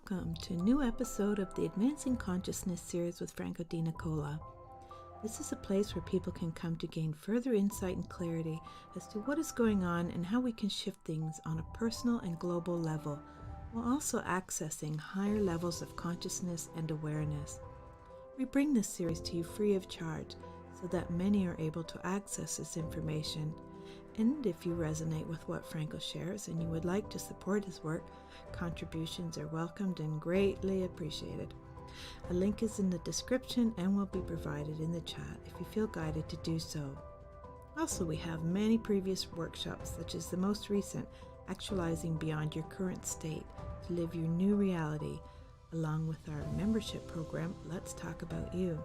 Welcome to a new episode of the Advancing Consciousness series with Franco Di Nicola. This is a place where people can come to gain further insight and clarity as to what is going on and how we can shift things on a personal and global level, while also accessing higher levels of consciousness and awareness. We bring this series to you free of charge so that many are able to access this information. And if you resonate with what Franco shares and you would like to support his work, contributions are welcomed and greatly appreciated. A link is in the description and will be provided in the chat if you feel guided to do so. Also, we have many previous workshops, such as the most recent, Actualizing Beyond Your Current State to Live Your New Reality, along with our membership program, Let's Talk About You,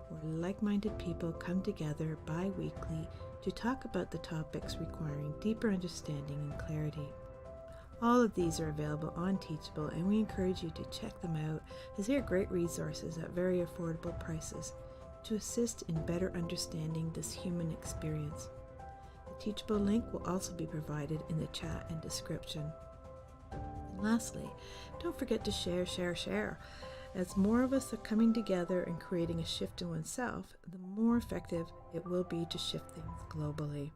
where like-minded people come together bi-weekly to talk about the topics requiring deeper understanding and clarity. All of these are available on Teachable, and we encourage you to check them out as they are great resources at very affordable prices to assist in better understanding this human experience. The Teachable link will also be provided in the chat and description. And lastly, don't forget to share. As more of us are coming together and creating a shift in oneself, the more effective it will be to shift things globally.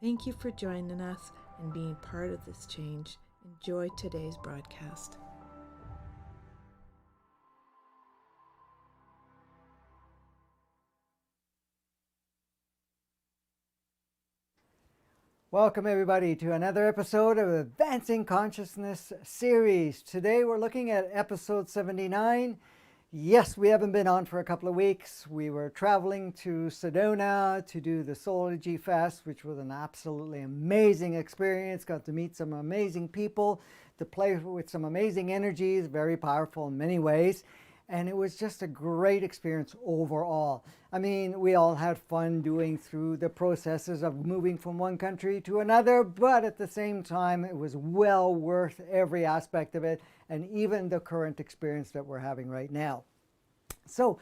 Thank you for joining us and being part of this change. Enjoy today's broadcast. Welcome everybody to another episode of the Advancing Consciousness series. Today we're looking at episode 79. Yes, we haven't been on for a couple of weeks. We were traveling to Sedona to do the Solargy Fest, which was an absolutely amazing experience. Got to meet some amazing people, to play with some amazing energies, very powerful in many ways. And it was just a great experience overall. I mean, we all had fun doing through the processes of moving from one country to another, but at the same time, it was well worth every aspect of it, and even the current experience that we're having right now. So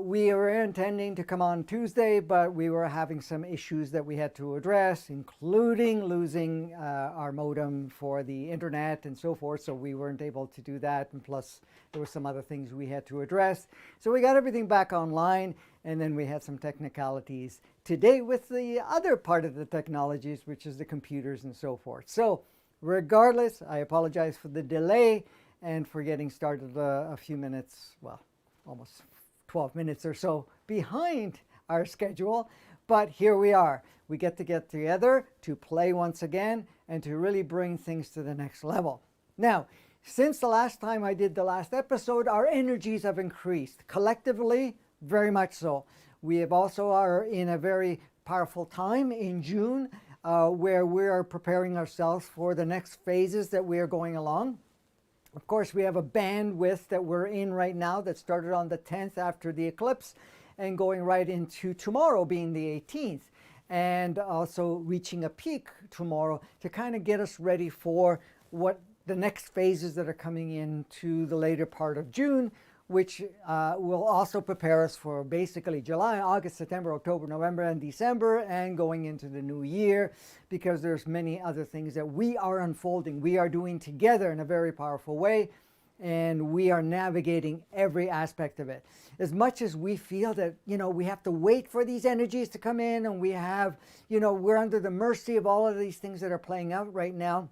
we were intending to come on Tuesday, but we were having some issues that we had to address, including losing our modem for the internet and so forth. So we weren't able to do that. And plus, there were some other things we had to address. So we got everything back online. And then we had some technicalities today with the other part of the technologies, which is the computers and so forth. So regardless, I apologize for the delay and for getting started a few minutes, well, almost 12 minutes or so behind our schedule, but here we are. We get together to play once again and to really bring things to the next level. Now, since the last time I did the last episode, our energies have increased collectively, very much so. We have also are in a very powerful time in June where we are preparing ourselves for the next phases that we are going along. Of course, we have a bandwidth that we're in right now that started on the 10th after the eclipse and going right into tomorrow being the 18th, and also reaching a peak tomorrow to kind of get us ready for what the next phases that are coming into the later part of June, which will also prepare us for basically July, August, September, October, November, and December, and going into the new year, because there's many other things that we are unfolding. We are doing together in a very powerful way, and we are navigating every aspect of it. As much as we feel that, we have to wait for these energies to come in, and we have, we're under the mercy of all of these things that are playing out right now,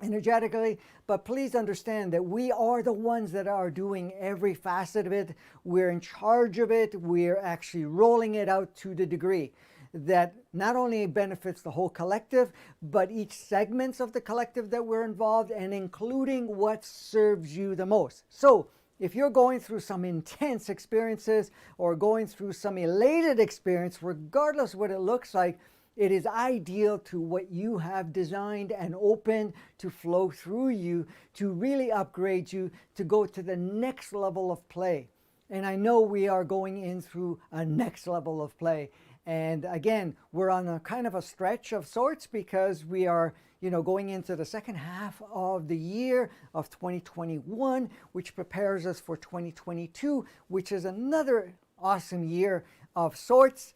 energetically, but please understand that we are the ones that are doing every facet of it. We're in charge of it. We're actually rolling it out to the degree that not only benefits the whole collective, but each segments of the collective that we're involved, and including what serves you the most. So if you're going through some intense experiences or going through some elated experience, regardless of what it looks like, it is ideal to what you have designed and opened to flow through you, to really upgrade you, to go to the next level of play. And I know we are going in through a next level of play. And again, we're on a kind of a stretch of sorts because we are, going into the second half of the year of 2021, which prepares us for 2022, which is another awesome year of sorts.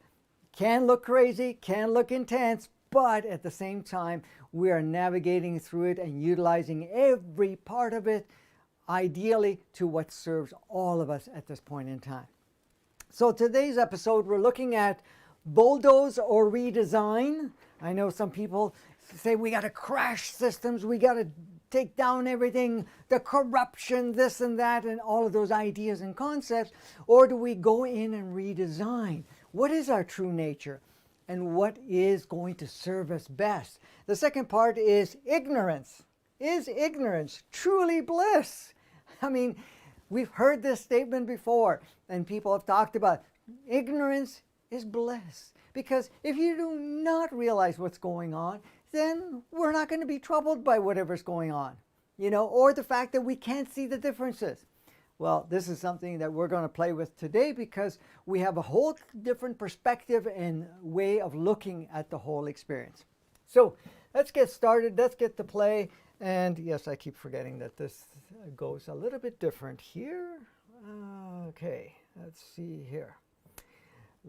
Can look crazy, can look intense, but at the same time, we are navigating through it and utilizing every part of it ideally to what serves all of us at this point in time. So today's episode, we're looking at bulldoze or redesign. I know some people say we got to crash systems, we got to take down everything, the corruption, this and that, and all of those ideas and concepts. Or do we go in and redesign? What is our true nature? And what is going to serve us best? The second part is ignorance. Is ignorance truly bliss? I mean, we've heard this statement before, and people have talked about ignorance is bliss. Because if you do not realize what's going on, then we're not going to be troubled by whatever's going on, or the fact that we can't see the differences. Well, this is something that we're going to play with today because we have a whole different perspective and way of looking at the whole experience. So let's get started. Let's get to play. And yes, I keep forgetting that this goes a little bit different here. Okay, let's see here.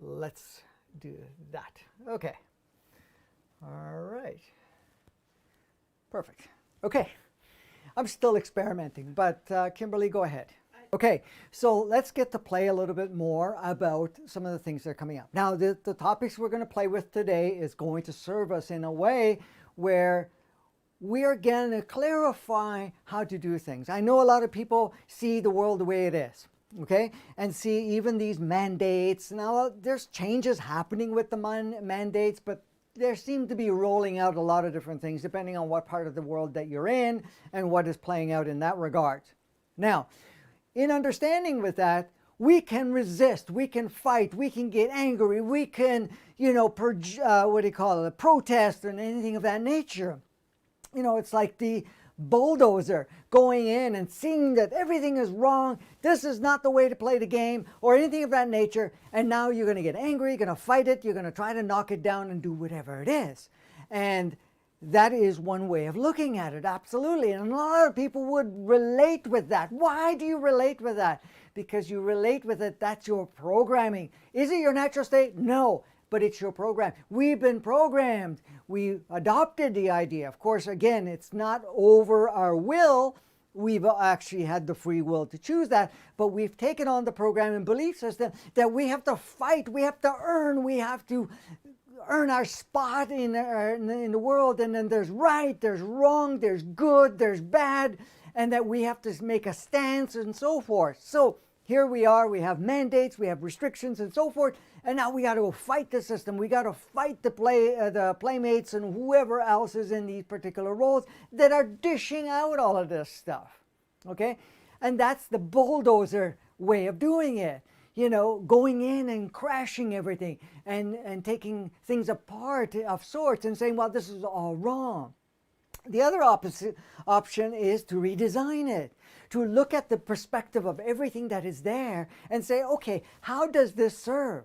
Let's do that. Okay. All right. Perfect. Okay. I'm still experimenting, but Kimberly, go ahead. Okay, so let's get to play a little bit more about some of the things that are coming up. Now, the topics we're going to play with today is going to serve us in a way where we are going to clarify how to do things. I know a lot of people see the world the way it is, okay, and see even these mandates. Now, there's changes happening with the mandates, but there seem to be rolling out a lot of different things depending on what part of the world that you're in and what is playing out in that regard. Now, in understanding with that, we can resist, we can fight, we can get angry, we can, protest and anything of that nature. It's like the bulldozer going in and seeing that everything is wrong, this is not the way to play the game, or anything of that nature, and now you're going to get angry, you're going to fight it, you're going to try to knock it down and do whatever it is. And that is one way of looking at it, absolutely. And a lot of people would relate with that. Why do you relate with that? Because you relate with it, that's your programming. Is it your natural state? No. But it's your program. We've been programmed. We adopted the idea. Of course, again, it's not over our will. We've actually had the free will to choose that, but we've taken on the program and belief system that we have to fight, we have to earn, we have to earn our spot in the world, and then there's right, there's wrong, there's good, there's bad, and that we have to make a stance and so forth. So here we are, we have mandates, we have restrictions and so forth, and now we got to go fight the system. We got to fight the playmates and whoever else is in these particular roles that are dishing out all of this stuff, okay? And that's the bulldozer way of doing it, going in and crashing everything and taking things apart of sorts and saying, well, this is all wrong. The other opposite option is to redesign it, to look at the perspective of everything that is there and say, okay, how does this serve?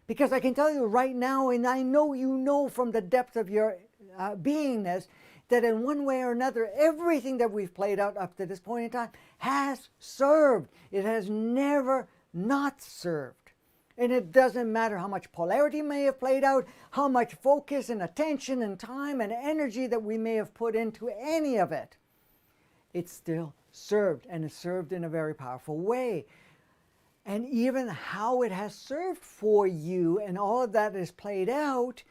Because I can tell you right now, and I know you know from the depth of your beingness, that in one way or another, everything that we've played out up to this point in time has served. It has never not served. And it doesn't matter how much polarity may have played out, how much focus and attention and time and energy that we may have put into any of it. It's still served, and it's served in a very powerful way. And even how it has served for you and all of that is played out,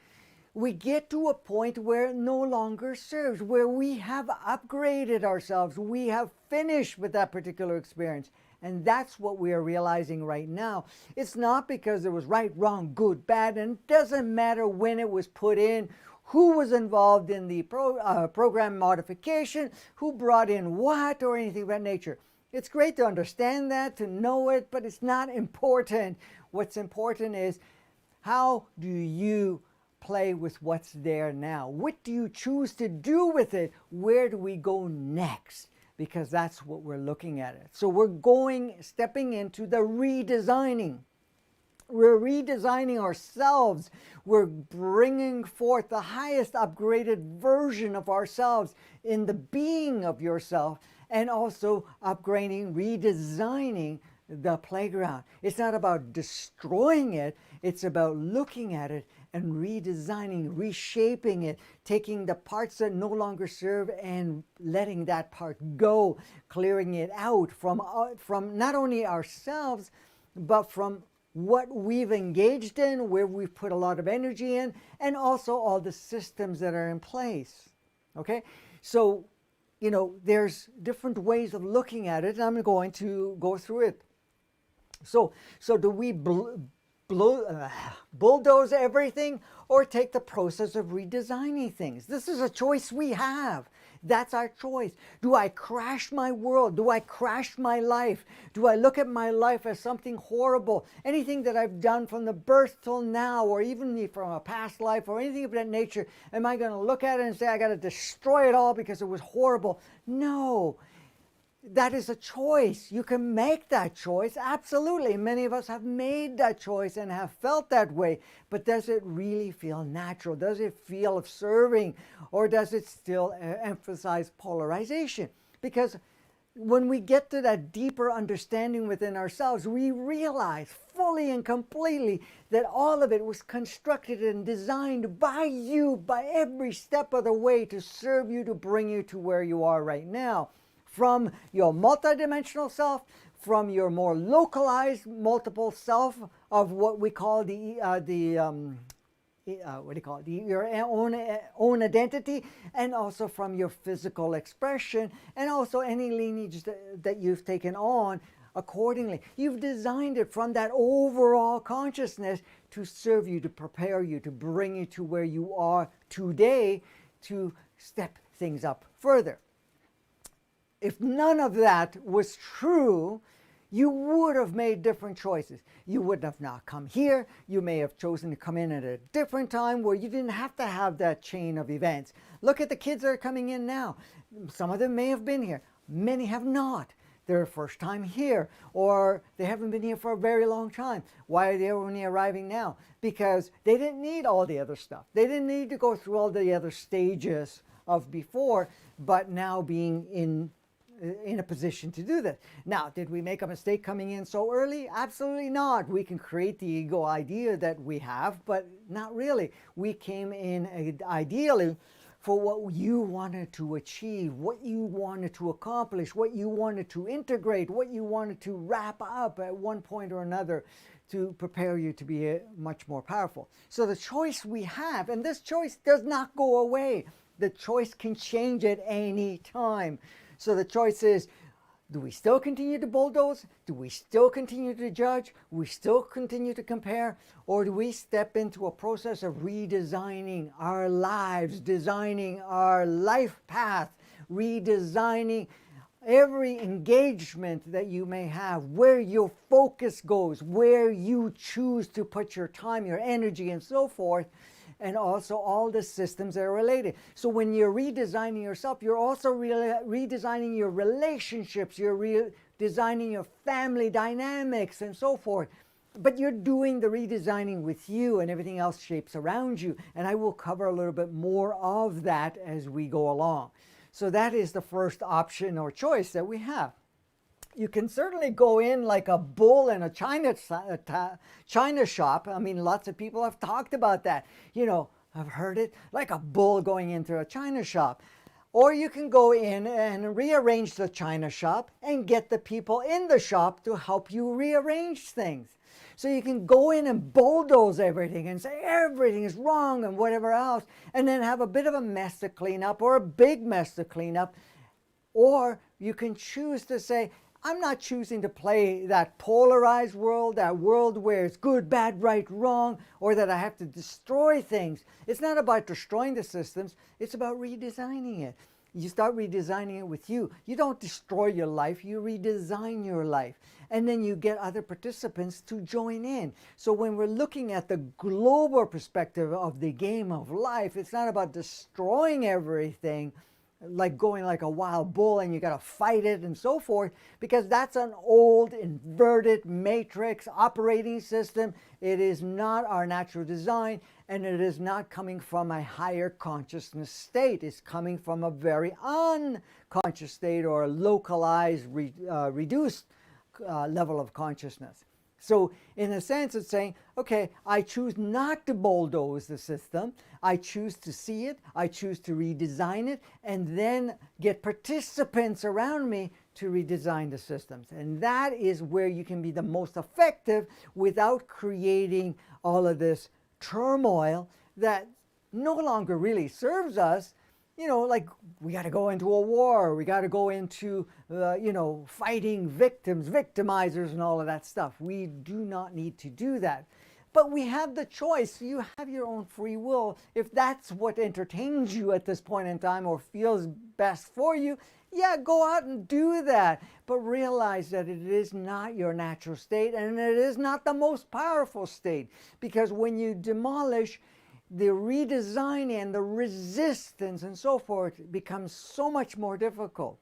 we get to a point where it no longer serves, where we have upgraded ourselves. We have finished with that particular experience. And that's what we are realizing right now. It's not because there was right, wrong, good, bad, and it doesn't matter when it was put in, who was involved in the program modification, who brought in what, or anything of that nature. It's great to understand that, to know it, but it's not important. What's important is, how do you play with what's there now? What do you choose to do with it? Where do we go next? Because that's what we're looking at it. So we're stepping into the redesigning. We're redesigning ourselves. We're bringing forth the highest upgraded version of ourselves in the being of yourself, and also upgrading, redesigning the playground. It's not about destroying it. It's about looking at it and redesigning, reshaping it, taking the parts that no longer serve and letting that part go, clearing it out from not only ourselves, but from what we've engaged in, where we've put a lot of energy in, and also all the systems that are in place. Okay? So, you know, there's different ways of looking at it, and I'm going to go through it. So do we bulldoze everything, or take the process of redesigning things? This is a choice we have. That's our choice. Do I crash my world? Do I crash my life? Do I look at my life as something horrible? Anything that I've done from the birth till now, or even from a past life, or anything of that nature, am I going to look at it and say, I got to destroy it all because it was horrible? No. That is a choice. You can make that choice. Absolutely. Many of us have made that choice and have felt that way. But does it really feel natural? Does it feel of serving? Or does it still emphasize polarization? Because when we get to that deeper understanding within ourselves, we realize fully and completely that all of it was constructed and designed by you, by every step of the way, to serve you, to bring you to where you are right now. From your multidimensional self, from your more localized multiple self of what we call your own identity, and also from your physical expression, and also any lineage that you've taken on accordingly. You've designed it from that overall consciousness to serve you, to prepare you, to bring you to where you are today, to step things up further. If none of that was true, you would have made different choices. You would have not come here. You may have chosen to come in at a different time where you didn't have to have that chain of events. Look at the kids that are coming in now. Some of them may have been here. Many have not. They're first time here, or they haven't been here for a very long time. Why are they only arriving now? Because they didn't need all the other stuff. They didn't need to go through all the other stages of before, but now being in a position to do that. Now, did we make a mistake coming in so early? Absolutely not. We can create the ego idea that we have, but not really. We came in ideally for what you wanted to achieve, what you wanted to accomplish, what you wanted to integrate, what you wanted to wrap up at one point or another to prepare you to be much more powerful. So the choice we have, and this choice does not go away. The choice can change at any time. So the choice is, do we still continue to bulldoze? Do we still continue to judge? Do we still continue to compare? Or do we step into a process of redesigning our lives, designing our life path, redesigning every engagement that you may have, where your focus goes, where you choose to put your time, your energy, and so forth, and also all the systems that are related. So when you're redesigning yourself, you're also redesigning your relationships, you're redesigning your family dynamics and so forth. But you're doing the redesigning with you, and everything else shapes around you. And I will cover a little bit more of that as we go along. So that is the first option or choice that we have. You can certainly go in like a bull in a China shop. I mean, lots of people have talked about that. You know, I've heard it, like a bull going into a China shop. Or you can go in and rearrange the China shop and get the people in the shop to help you rearrange things. So you can go in and bulldoze everything and say everything is wrong and whatever else, and then have a bit of a mess to clean up or a big mess to clean up. Or you can choose to say, I'm not choosing to play that polarized world, that world where it's good, bad, right, wrong, or that I have to destroy things. It's not about destroying the systems, it's about redesigning it. You start redesigning it with you. You don't destroy your life, you redesign your life. And then you get other participants to join in. So when we're looking at the global perspective of the game of life, it's not about destroying everything, like going like a wild bull and you got to fight it and so forth, because that's an old inverted matrix operating system. It is not our natural design, and it is not coming from a higher consciousness state. It's coming from a very unconscious state or a localized, reduced level of consciousness. So in a sense, it's saying, okay, I choose not to bulldoze the system. I choose to see it. I choose to redesign it, and then get participants around me to redesign the systems. And that is where you can be the most effective without creating all of this turmoil that no longer really serves us. You know, like we got to go into a war, we got to go into, fighting victims, victimizers, and all of that stuff. We do not need to do that. But we have the choice. You have your own free will. If that's what entertains you at this point in time or feels best for you, yeah, go out and do that. But realize that it is not your natural state, and it is not the most powerful state. Because when you demolish, the redesign and the resistance and so forth becomes so much more difficult.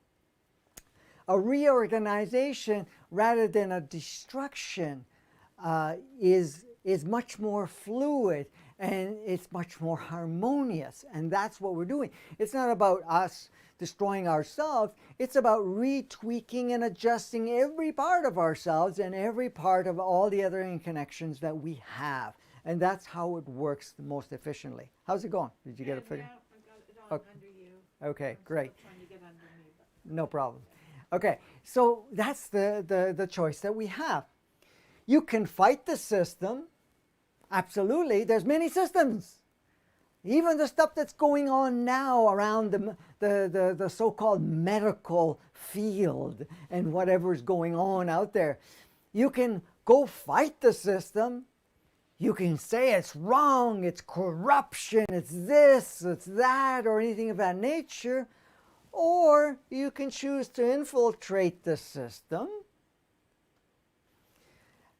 A reorganization rather than a destruction is much more fluid, and it's much more harmonious, and that's what we're doing. It's not about us destroying ourselves, it's about retweaking and adjusting every part of ourselves and every part of all the other interconnections that we have. And that's how it works the most efficiently. How's it going? Did you get it figured? Yeah, I got it on under you. Okay, I'm great. still trying to get under me, but No problem. Okay, so that's the choice that we have. You can fight the system. Absolutely. There's many systems. Even the stuff that's going on now around the so-called medical field and whatever's going on out there. You can go fight the system. You can say it's wrong, it's corruption, it's this, it's that, or anything of that nature. Or you can choose to infiltrate the system,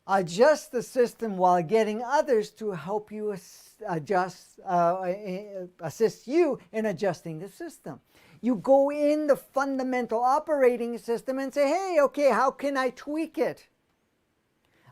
adjust the system while getting others to help you assist you in adjusting the system. You go in the fundamental operating system and say, hey, okay, how can I tweak it?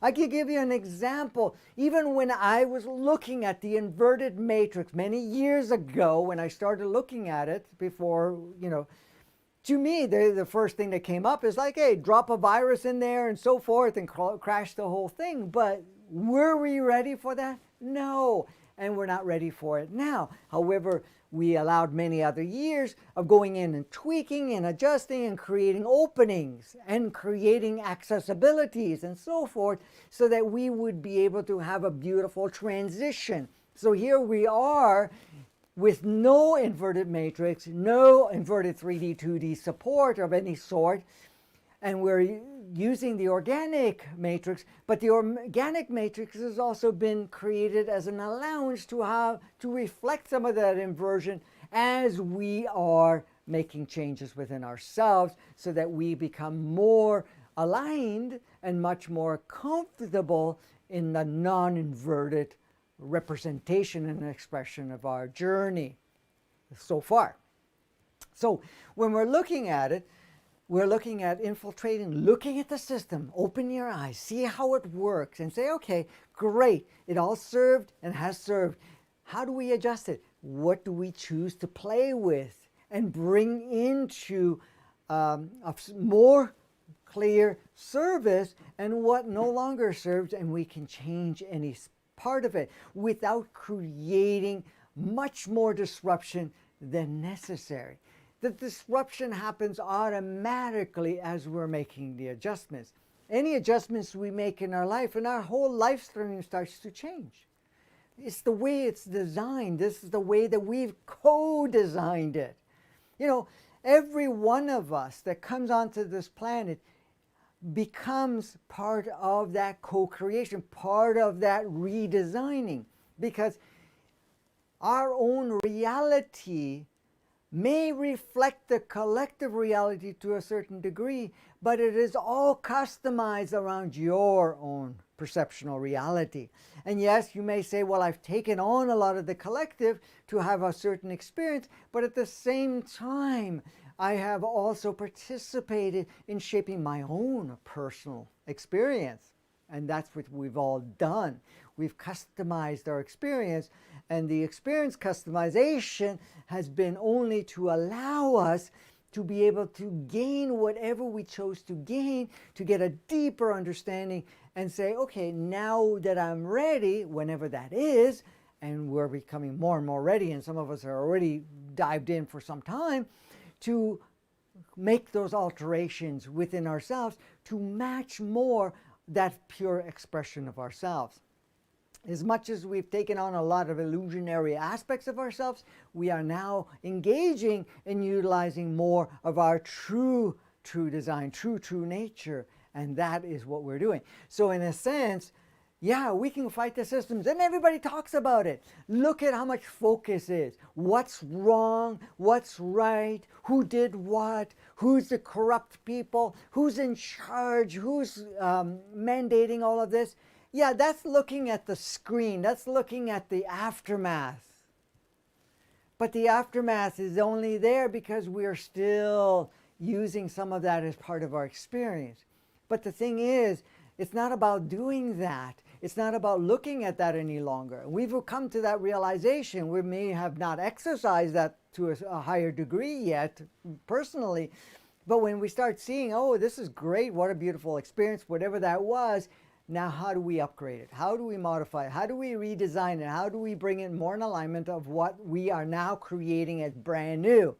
I could give you an example. Even when I was looking at the inverted matrix many years ago, when I started looking at it before, to me, the first thing that came up is like, hey, drop a virus in there and so forth and crash the whole thing. But were we ready for that? No. And we're not ready for it now. However, we allowed many other years of going in and tweaking and adjusting and creating openings and creating accessibilities and so forth so that we would be able to have a beautiful transition. So here we are with no inverted matrix, no inverted 3D, 2D support of any sort, and we're using the organic matrix, but the organic matrix has also been created as an allowance to reflect some of that inversion as we are making changes within ourselves so that we become more aligned and much more comfortable in the non-inverted representation and expression of our journey so far. So when we're looking at it, we're looking at infiltrating, looking at the system, open your eyes, see how it works, and say, okay, great, it all served and has served. How do we adjust it? What do we choose to play with and bring into a more clear service, and what no longer serves, and we can change any part of it without creating much more disruption than necessary. The disruption happens automatically as we're making the adjustments. Any adjustments we make in our life, and our whole life stream starts to change. It's the way it's designed. This is the way that we've co-designed it. Every one of us that comes onto this planet becomes part of that co-creation, part of that redesigning, because our own reality may reflect the collective reality to a certain degree, but it is all customized around your own perceptual reality. And yes, you may say, well, I've taken on a lot of the collective to have a certain experience, but at the same time, I have also participated in shaping my own personal experience. And that's what we've all done. We've customized our experience, and the experience customization has been only to allow us to be able to gain whatever we chose to gain, to get a deeper understanding and say, okay, now that I'm ready, whenever that is, and we're becoming more and more ready, and some of us are already dived in for some time, to make those alterations within ourselves to match more that pure expression of ourselves. As much as we've taken on a lot of illusionary aspects of ourselves, we are now engaging in utilizing more of our true design, true nature, and that is what we're doing. So in a sense, yeah, we can fight the systems, and everybody talks about it. Look at how much focus is. What's wrong? What's right? Who did what? Who's the corrupt people? Who's in charge? Who's mandating all of this? Yeah, that's looking at the screen. That's looking at the aftermath. But the aftermath is only there because we're still using some of that as part of our experience. But the thing is, it's not about doing that. It's not about looking at that any longer. We've come to that realization. We may have not exercised that to a higher degree yet, personally, but when we start seeing, oh, this is great, what a beautiful experience, whatever that was, now how do we upgrade it? How do we modify it? How do we redesign it? How do we bring it more in alignment of what we are now creating as brand new?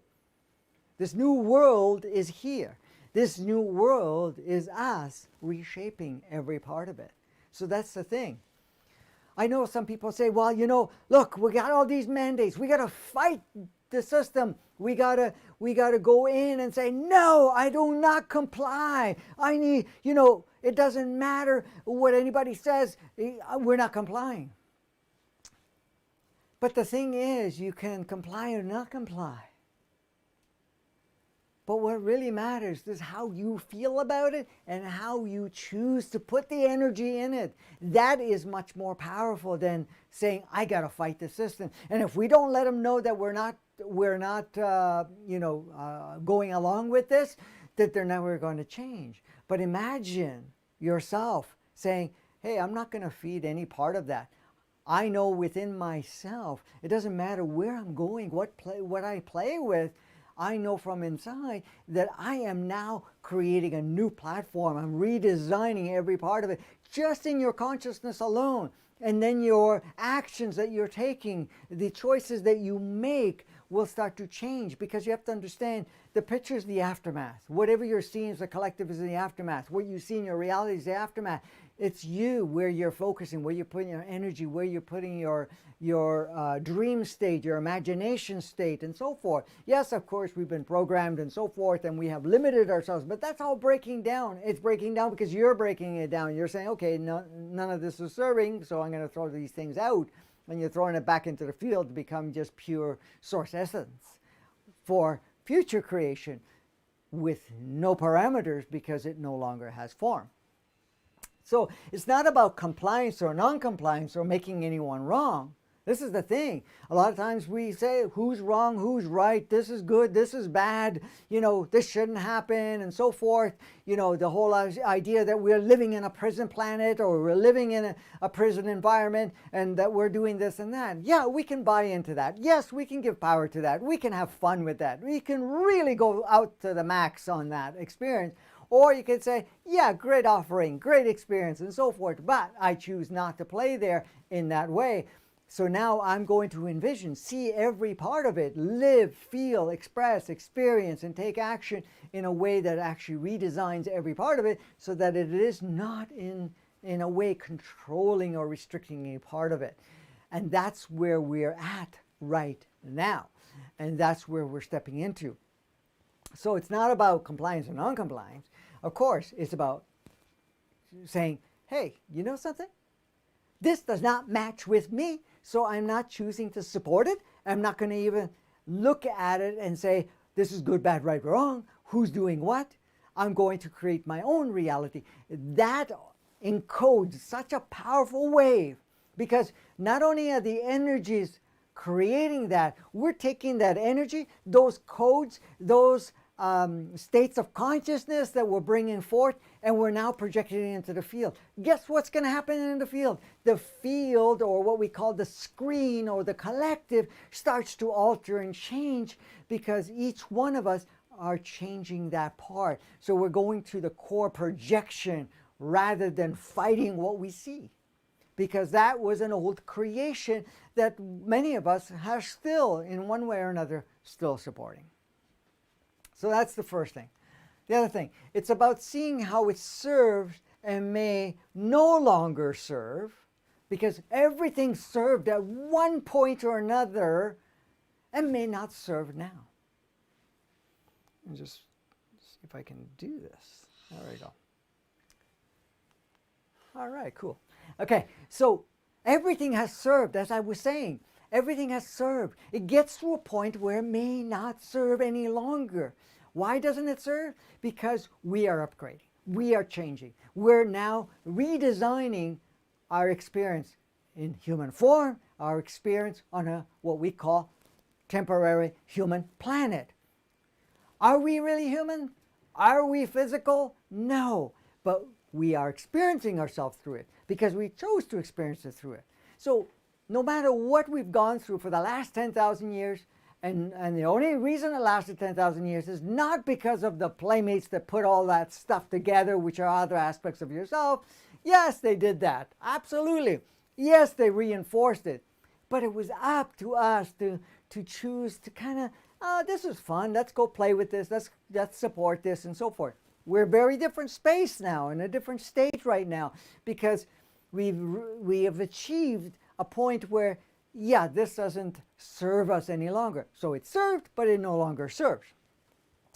This new world is here. This new world is us reshaping every part of it. So that's the thing. I know some people say, well, you know, look, we got all these mandates. We got to fight the system. We got to go in and say, no, I do not comply. I need, you know, it doesn't matter what anybody says. We're not complying. But the thing is, you can comply or not comply. But what really matters is how you feel about it and how you choose to put the energy in it. That is much more powerful than saying, I got to fight the system. And if we don't let them know that we're not going along with this, that they're never going to change. But imagine yourself saying, hey, I'm not going to feed any part of that. I know within myself, it doesn't matter where I'm going, what I play with, I know from inside that I am now creating a new platform. I'm redesigning every part of it just in your consciousness alone. And then your actions that you're taking, the choices that you make will start to change, because you have to understand the picture is the aftermath. Whatever you're seeing as a collective is the aftermath. What you see in your reality is the aftermath. It's you, where you're focusing, where you're putting your energy, where you're putting your dream state, your imagination state, and so forth. Yes, of course, we've been programmed and so forth, and we have limited ourselves, but that's all breaking down. It's breaking down because you're breaking it down. You're saying, okay, none of this is serving, so I'm going to throw these things out. And you're throwing it back into the field to become just pure source essence for future creation with no parameters, because it no longer has form. So it's not about compliance or non-compliance or making anyone wrong. This is the thing. A lot of times we say who's wrong, who's right, this is good, this is bad, you know, this shouldn't happen, and so forth. You know, the whole idea that we're living in a prison planet, or we're living in a prison environment, and that we're doing this and that. Yeah, we can buy into that. Yes, we can give power to that. We can have fun with that. We can really go out to the max on that experience. Or you could say, yeah, great offering, great experience, and so forth, but I choose not to play there in that way. So now I'm going to envision, see every part of it, live, feel, express, experience, and take action in a way that actually redesigns every part of it, so that it is not in a way controlling or restricting any part of it. And that's where we're at right now. And that's where we're stepping into. So it's not about compliance or non-compliance. Of course, it's about saying, hey, you know something? This does not match with me, so I'm not choosing to support it. I'm not going to even look at it and say, this is good, bad, right, wrong, who's doing what. I'm going to create my own reality. That encodes such a powerful wave, because not only are the energies creating that, we're taking that energy, those codes, those states of consciousness that we're bringing forth, and we're now projecting it into the field. Guess what's going to happen in the field? The field, or what we call the screen or the collective, starts to alter and change, because each one of us are changing that part. So we're going to the core projection rather than fighting what we see. Because that was an old creation that many of us are still, in one way or another, still supporting. So that's the first thing. The other thing, it's about seeing how it serves and may no longer serve, because everything served at one point or another and may not serve now. And just see if I can do this. There we go. All right, cool. Okay, so everything has served, as I was saying. Everything has served. It gets to a point where it may not serve any longer. Why doesn't it serve? Because we are upgrading. We are changing. We're now redesigning our experience in human form, our experience on what we call temporary human planet. Are we really human? Are we physical? No. But we are experiencing ourselves through it because we chose to experience it through it. So no matter what we've gone through for the last 10,000 years, and the only reason it lasted 10,000 years is not because of the playmates that put all that stuff together, which are other aspects of yourself. Yes, they did that. Absolutely. Yes, they reinforced it. But it was up to us to choose to kind of, oh, this is fun. Let's go play with this. Let's support this and so forth. We're a very different space now, in a different state right now, because we have achieved a point where, yeah, this doesn't serve us any longer. So it served, but it no longer serves.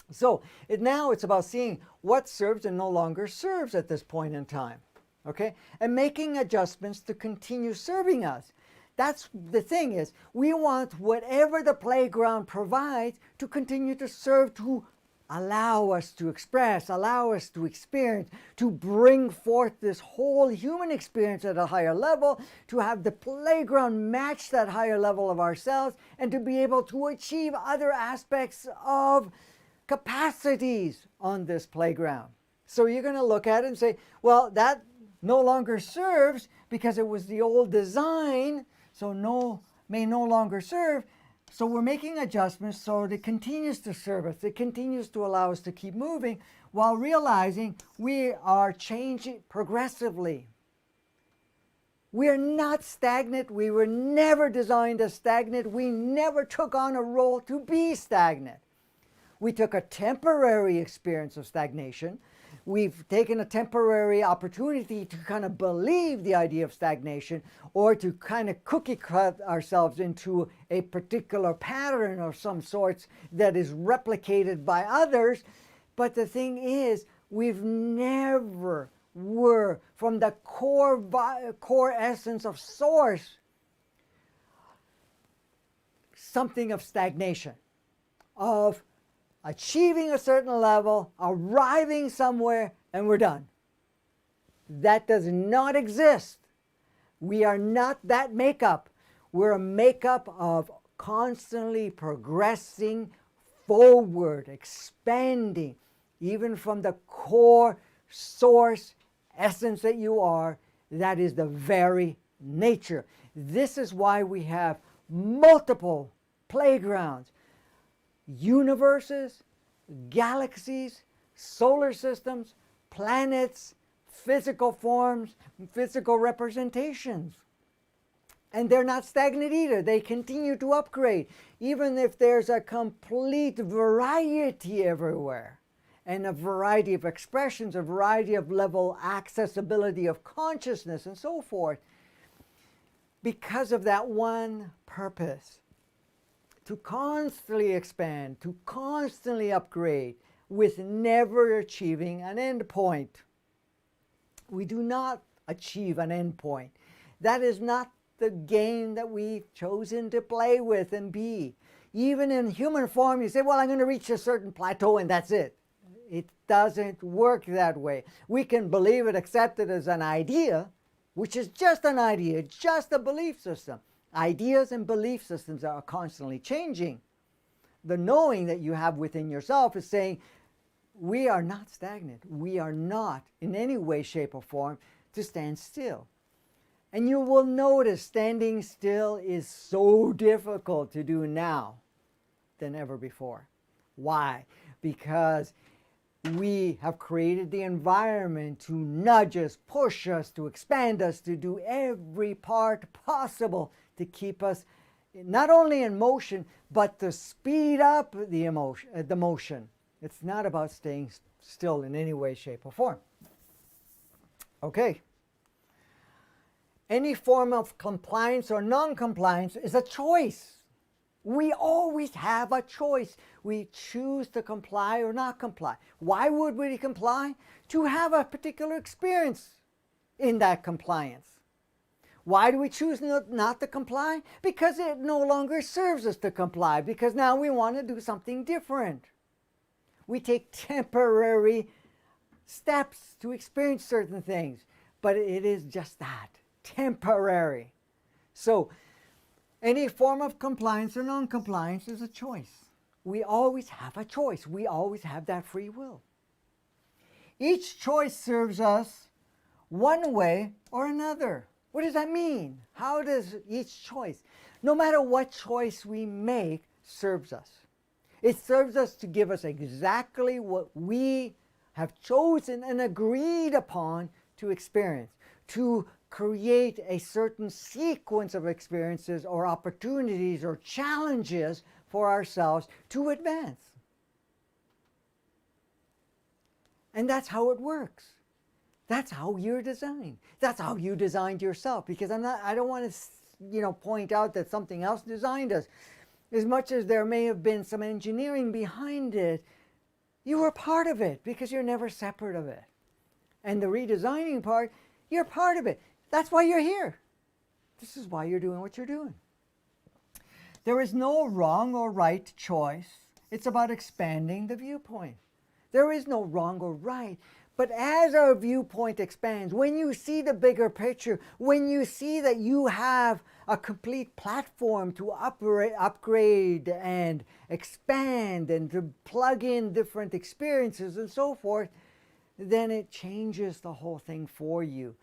So now it's about seeing what serves and no longer serves at this point in time, okay? And making adjustments to continue serving us. That's the thing is, we want whatever the playground provides to continue to serve, to allow us to express, allow us to experience, to bring forth this whole human experience at a higher level, to have the playground match that higher level of ourselves, and to be able to achieve other aspects of capacities on this playground. So you're going to look at it and say, well, that no longer serves because it was the old design, so may no longer serve. So we're making adjustments so it continues to serve us. It continues to allow us to keep moving while realizing we are changing progressively. We are not stagnant. We were never designed as stagnant. We never took on a role to be stagnant. We took a temporary experience of stagnation. We've taken a temporary opportunity to kind of believe the idea of stagnation, or to kind of cookie cut ourselves into a particular pattern of some sorts that is replicated by others. But the thing is, we've never were from the core essence of source something of stagnation, of achieving a certain level, arriving somewhere, and we're done. That does not exist. We are not that makeup. We're a makeup of constantly progressing forward, expanding, even from the core source essence that you are. That is the very nature. This is why we have multiple playgrounds, universes, galaxies, solar systems, planets, physical forms, physical representations. And they're not stagnant either. They continue to upgrade, even if there's a complete variety everywhere, and a variety of expressions, a variety of level accessibility of consciousness and so forth, because of that one purpose: to constantly expand, to constantly upgrade, with never achieving an end point. We do not achieve an end point. That is not the game that we've chosen to play with and be. Even in human form, you say, well, I'm going to reach a certain plateau and that's it. It doesn't work that way. We can believe it, accept it as an idea, which is just an idea, just a belief system. Ideas and belief systems are constantly changing. The knowing that you have within yourself is saying, we are not stagnant. We are not, in any way, shape, or form, to stand still. And you will notice standing still is so difficult to do now than ever before. Why? Because We have created the environment to nudge us, push us, to expand us, to do every part possible to keep us not only in motion, but to speed up the motion. It's not about staying still in any way, shape, or form. Okay. Any form of compliance or non-compliance is a choice. We always have a choice. We choose to comply or not comply. Why would we comply? To have a particular experience in that compliance. Why do we choose not to comply? Because it no longer serves us to comply, because now we want to do something different. We take temporary steps to experience certain things, but it is just that, temporary. So, any form of compliance or non-compliance is a choice. We always have a choice. We always have that free will. Each choice serves us one way or another. What does that mean? How does each choice, no matter what choice we make, serves us? It serves us to give us exactly what we have chosen and agreed upon to experience, to create a certain sequence of experiences or opportunities or challenges for ourselves to advance. And that's how it works. That's how you're designed. That's how you designed yourself. Because I don't want to, point out that something else designed us. As much as there may have been some engineering behind it, you were part of it because you're never separate of it. And the redesigning part, you're part of it. That's why you're here. This is why you're doing what you're doing. There is no wrong or right choice. It's about expanding the viewpoint. There is no wrong or right. But as our viewpoint expands, when you see the bigger picture, when you see that you have a complete platform to upgrade and expand and to plug in different experiences and so forth, then it changes the whole thing for you.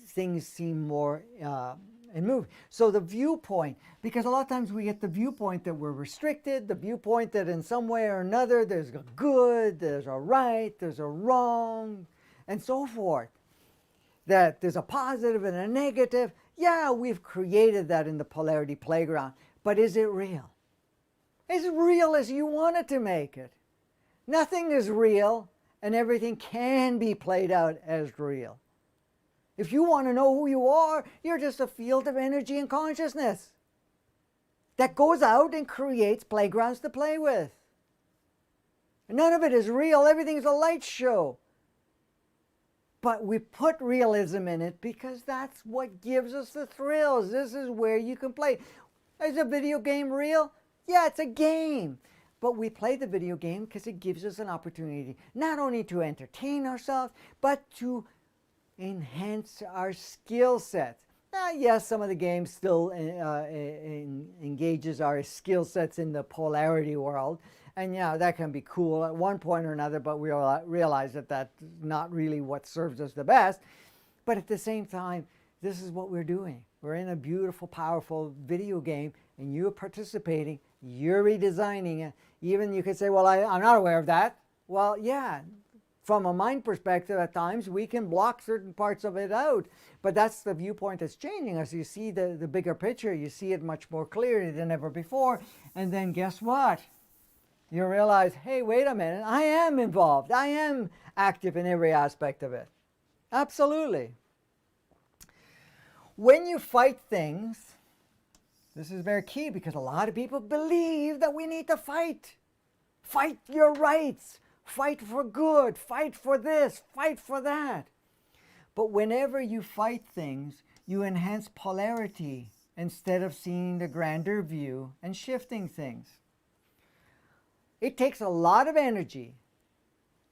Things seem more and move. So the viewpoint, because a lot of times we get the viewpoint that we're restricted, the viewpoint that in some way or another there's a good, there's a right, there's a wrong, and so forth. That there's a positive and a negative. Yeah, we've created that in the polarity playground, but is it real? As real as you wanted to make it. Nothing is real, and everything can be played out as real. If you want to know who you are, you're just a field of energy and consciousness that goes out and creates playgrounds to play with. None of it is real. Everything's a light show. But we put realism in it because that's what gives us the thrills. This is where you can play. Is a video game real? Yeah, it's a game. But we play the video game because it gives us an opportunity not only to entertain ourselves, but to enhance our skill sets. Yes, some of the games still engages our skill sets in the polarity world, and yeah, that can be cool at one point or another, but we realize that that's not really what serves us the best. But at the same time, this is what we're doing. We're in a beautiful, powerful video game, and you're participating, you're redesigning it. Even you could say, well, I'm not aware of that. Well, yeah. From a mind perspective, at times, we can block certain parts of it out. But that's the viewpoint that's changing. As you see the bigger picture, you see it much more clearly than ever before. And then guess what? You realize, hey, wait a minute, I am involved. I am active in every aspect of it. Absolutely. When you fight things, this is very key because a lot of people believe that we need to fight. Fight your rights. Fight for good, fight for this, fight for that. But whenever you fight things, you enhance polarity instead of seeing the grander view and shifting things. It takes a lot of energy,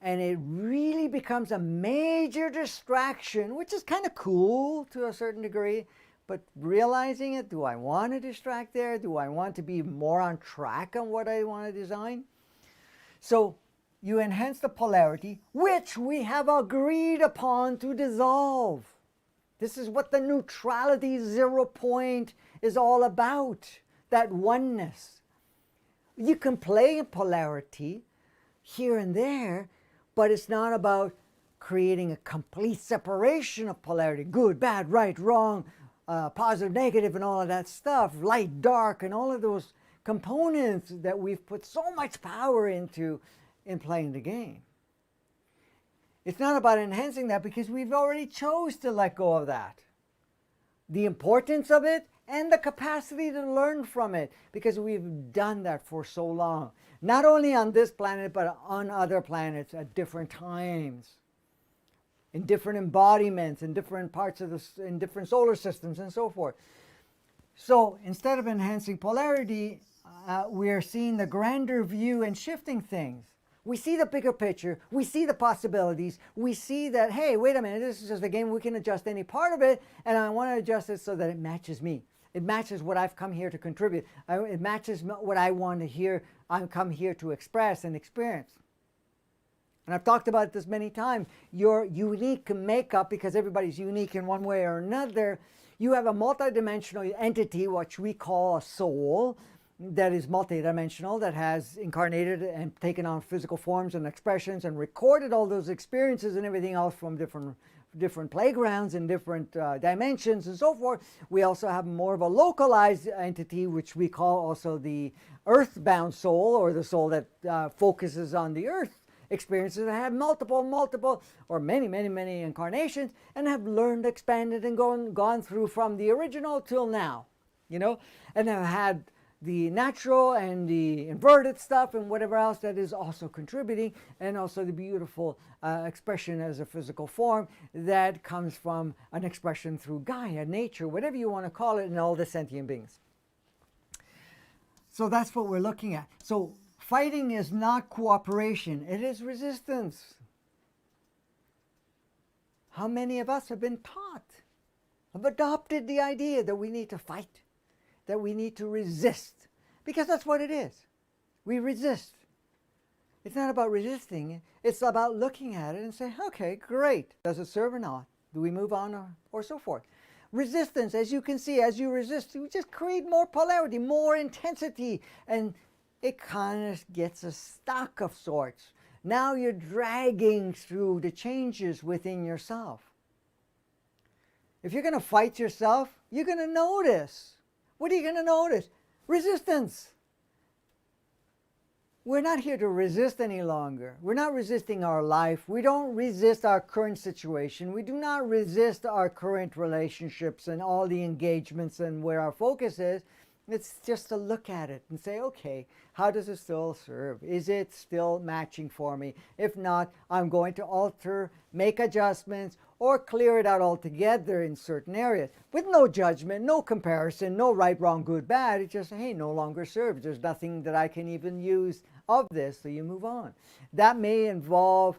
and it really becomes a major distraction, which is kind of cool to a certain degree, but realizing it, do I want to distract there? Do I want to be more on track on what I want to design? So you enhance the polarity, which we have agreed upon to dissolve. This is what the neutrality 0 point is all about, that oneness. You can play in polarity here and there, But it's not about creating a complete separation of polarity, good, bad, right, wrong, positive, negative, and all of that stuff, light, dark, and all of those components that we've put so much power into in playing the game. It's not about enhancing that, because we've already chose to let go of that. The importance of it and the capacity to learn from it, because we've done that for so long. Not only on this planet, but on other planets at different times, in different embodiments, in different parts of in different solar systems, and so forth. So instead of enhancing polarity, we are seeing the grander view and shifting things. We see the bigger picture, we see the possibilities, we see that, hey, wait a minute, this is just a game, we can adjust any part of it, and I want to adjust it so that it matches me. It matches what I've come here to contribute. It matches what I want to hear, I've come here to express and experience. And I've talked about this many times. Your unique makeup, because everybody's unique in one way or another, you have a multidimensional entity, which we call a soul, that is multidimensional, that has incarnated and taken on physical forms and expressions and recorded all those experiences and everything else from different playgrounds and different dimensions and so forth. We also have more of a localized entity, which we call also the earthbound soul, or the soul that focuses on the earth experiences, that have multiple, or many incarnations, and have learned, expanded, and gone through from the original till now, and have had the natural and the inverted stuff and whatever else that is also contributing, and also the beautiful expression as a physical form that comes from an expression through Gaia, nature, whatever you want to call it, and all the sentient beings. So that's what we're looking at. So fighting is not cooperation, it is resistance. How many of us have been taught, have adopted the idea that we need to fight, that we need to resist? Because that's what it is. We resist. It's not about resisting, it's about looking at it and saying, okay, great. Does it serve or not? Do we move on or so forth? Resistance, as you can see, as you resist, you just create more polarity, more intensity, and it kind of gets a stuck of sorts. Now you're dragging through the changes within yourself. If you're going to fight yourself, you're going to notice. What are you going to notice? Resistance. We're not here to resist any longer. We're not resisting our life. We don't resist our current situation. We do not resist our current relationships and all the engagements and where our focus is. It's just to look at it and say, okay, how does it still serve? Is it still matching for me? If not, I'm going to alter, make adjustments, or clear it out altogether in certain areas. With no judgment, no comparison, no right, wrong, good, bad. It's just, hey, no longer serves. There's nothing that I can even use of this, so you move on. That may involve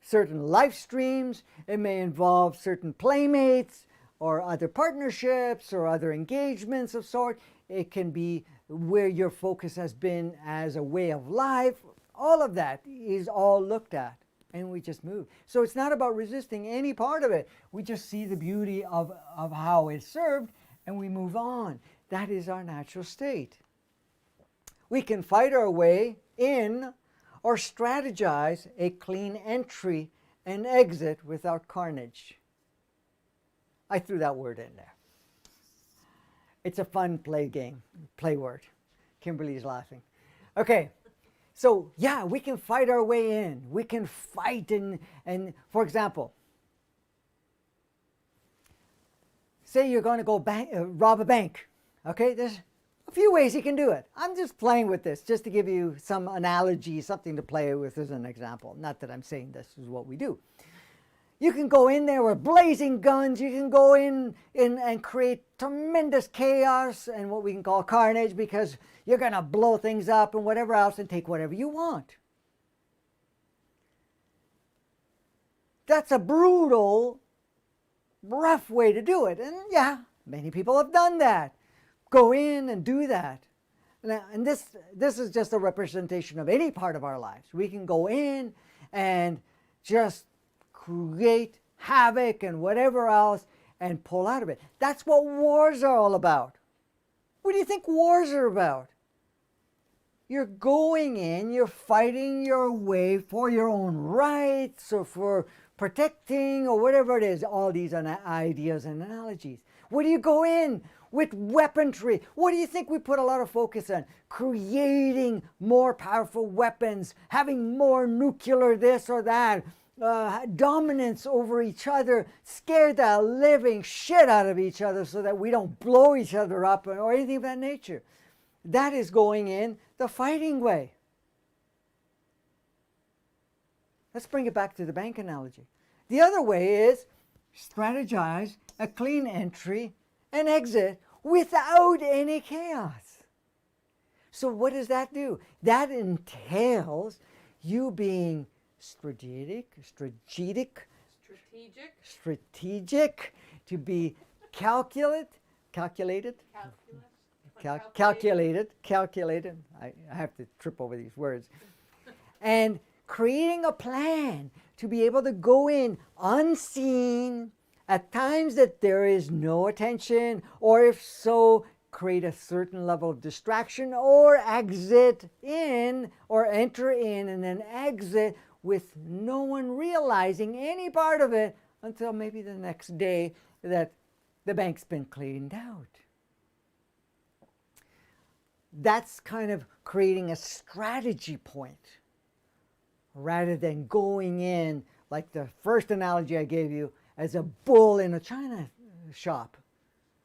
certain life streams. It may involve certain playmates or other partnerships or other engagements of sort. It can be where your focus has been as a way of life. All of that is all looked at, and we just move. So it's not about resisting any part of it. We just see the beauty of how it's served, and we move on. That is our natural state. We can fight our way in or strategize a clean entry and exit without carnage. I threw that word in there. It's a fun play word. Kimberly's laughing. Okay, so yeah, we can fight our way in. We can fight and for example, say you're going to go rob a bank. Okay, there's a few ways you can do it. I'm just playing with this just to give you some analogy, something to play with as an example. Not that I'm saying this is what we do. You can go in there with blazing guns. You can go in and create tremendous chaos and what we can call carnage, because you're going to blow things up and whatever else and take whatever you want. That's a brutal, rough way to do it. And yeah, many people have done that. Go in and do that. And this is just a representation of any part of our lives. We can go in and just create havoc and whatever else and pull out of it. That's what wars are all about. What do you think wars are about? You're going in, you're fighting your way for your own rights or for protecting or whatever it is, all these ideas and analogies. Where do you go in? With weaponry. What do you think we put a lot of focus on? Creating more powerful weapons, having more nuclear this or that, dominance over each other, scare the living shit out of each other so that we don't blow each other up or anything of that nature. That is going in the fighting way. Let's bring it back to the bank analogy. The other way is strategize a clean entry and exit without any chaos. So what does that do? That entails you being strategic, to be calculated. I have to trip over these words. And creating a plan to be able to go in unseen at times that there is no attention, or if so, create a certain level of distraction, or exit in or enter in and then exit with no one realizing any part of it until maybe the next day that the bank's been cleaned out. That's kind of creating a strategy point rather than going in like the first analogy I gave you as a bull in a china shop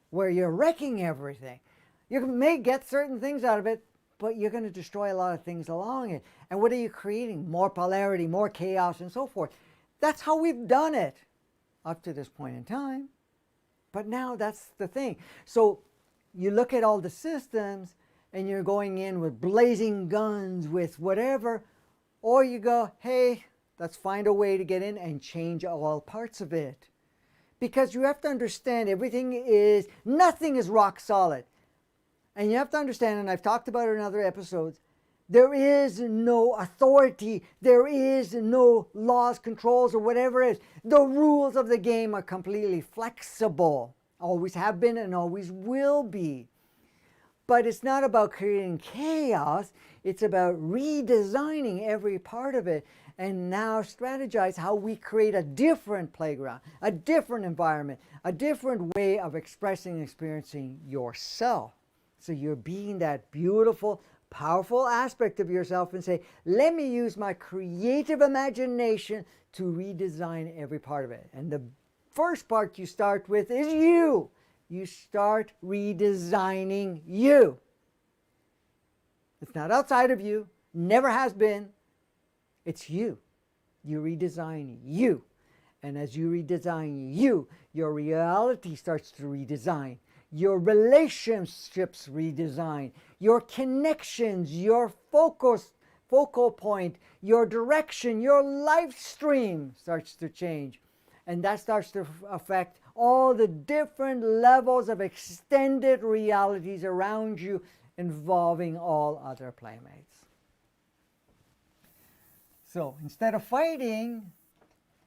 where you're wrecking everything. You may get certain things out of it, but you're going to destroy a lot of things along it. And what are you creating? More polarity, more chaos, and so forth. That's how we've done it up to this point in time. But now that's the thing. So you look at all the systems and you're going in with blazing guns, with whatever, or you go, hey, let's find a way to get in and change all parts of it. Because you have to understand nothing is rock solid. And you have to understand, and I've talked about it in other episodes, there is no authority, there is no laws, controls, or whatever it is. The rules of the game are completely flexible, always have been and always will be. But it's not about creating chaos, it's about redesigning every part of it and now strategize how we create a different playground, a different environment, a different way of expressing and experiencing yourself. So you're being that beautiful, powerful aspect of yourself and say, let me use my creative imagination to redesign every part of it. And the first part you start with is you. You start redesigning you. It's not outside of you, never has been. It's you. You redesign you. And as you redesign you, your reality starts to redesign. Your relationships redesign. Your connections, your focal point, your direction, your life stream starts to change. And that starts to affect all the different levels of extended realities around you involving all other playmates. So instead of fighting,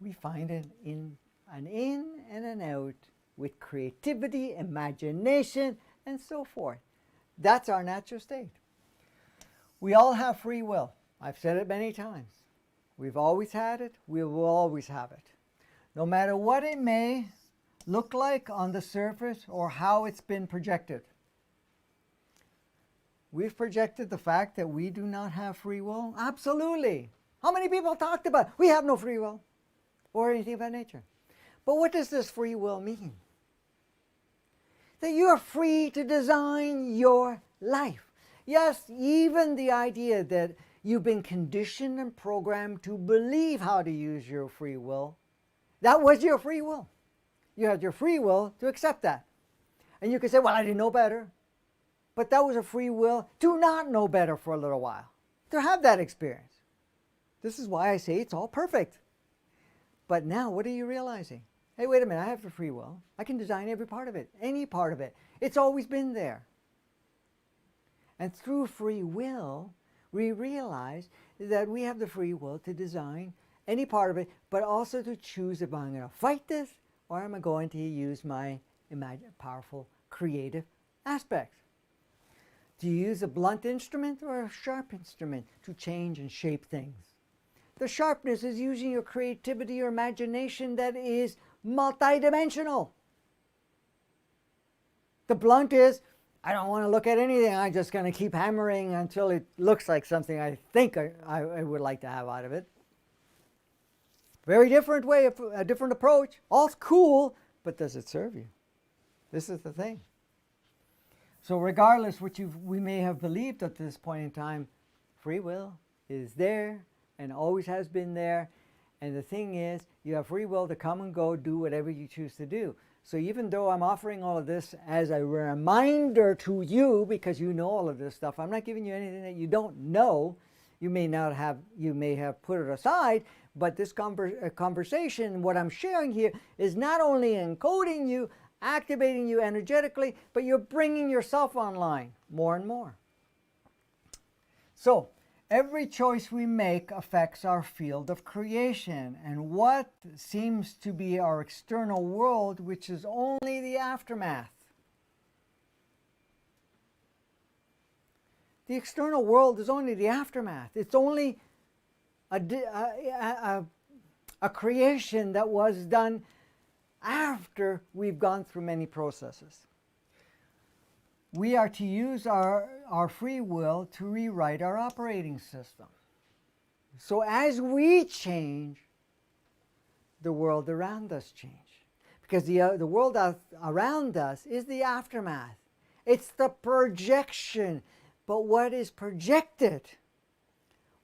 we find an in and an out with creativity, imagination, and so forth. That's our natural state. We all have free will. I've said it many times. We've always had it. We will always have it. No matter what it may look like on the surface or how it's been projected. We've projected the fact that we do not have free will? Absolutely. How many people talked about we have no free will or anything of that nature? But what does this free will mean? That you are free to design your life. Yes, even the idea that you've been conditioned and programmed to believe how to use your free will, that was your free will. You had your free will to accept that. And you could say, well, I didn't know better. But that was a free will to not know better for a little while, to have that experience. This is why I say it's all perfect. But now, what are you realizing? Hey, wait a minute, I have the free will. I can design every part of it, any part of it. It's always been there. And through free will, we realize that we have the free will to design any part of it, but also to choose if I'm going to fight this or am I going to use my powerful creative aspects. Do you use a blunt instrument or a sharp instrument to change and shape things? The sharpness is using your creativity or imagination that is multidimensional. The blunt is, I don't want to look at anything. I'm just going to keep hammering until it looks like something I think I would like to have out of it. Very different way, a different approach. All's cool, but does it serve you? This is the thing. So regardless what we may have believed at this point in time, free will is there and always has been there. And the thing is, you have free will to come and go, do whatever you choose to do. So even though I'm offering all of this as a reminder to you, because you know all of this stuff, I'm not giving you anything that you don't know. You may have put it aside, but this conversation, what I'm sharing here, is not only encoding you, activating you energetically, but you're bringing yourself online more and more. So every choice we make affects our field of creation and what seems to be our external world, which is only the aftermath. The external world is only the aftermath. It's only a creation that was done after we've gone through many processes. We are to use our free will to rewrite our operating system. So as we change, the world around us change. Because the world around us is the aftermath. It's the projection. But what is projected?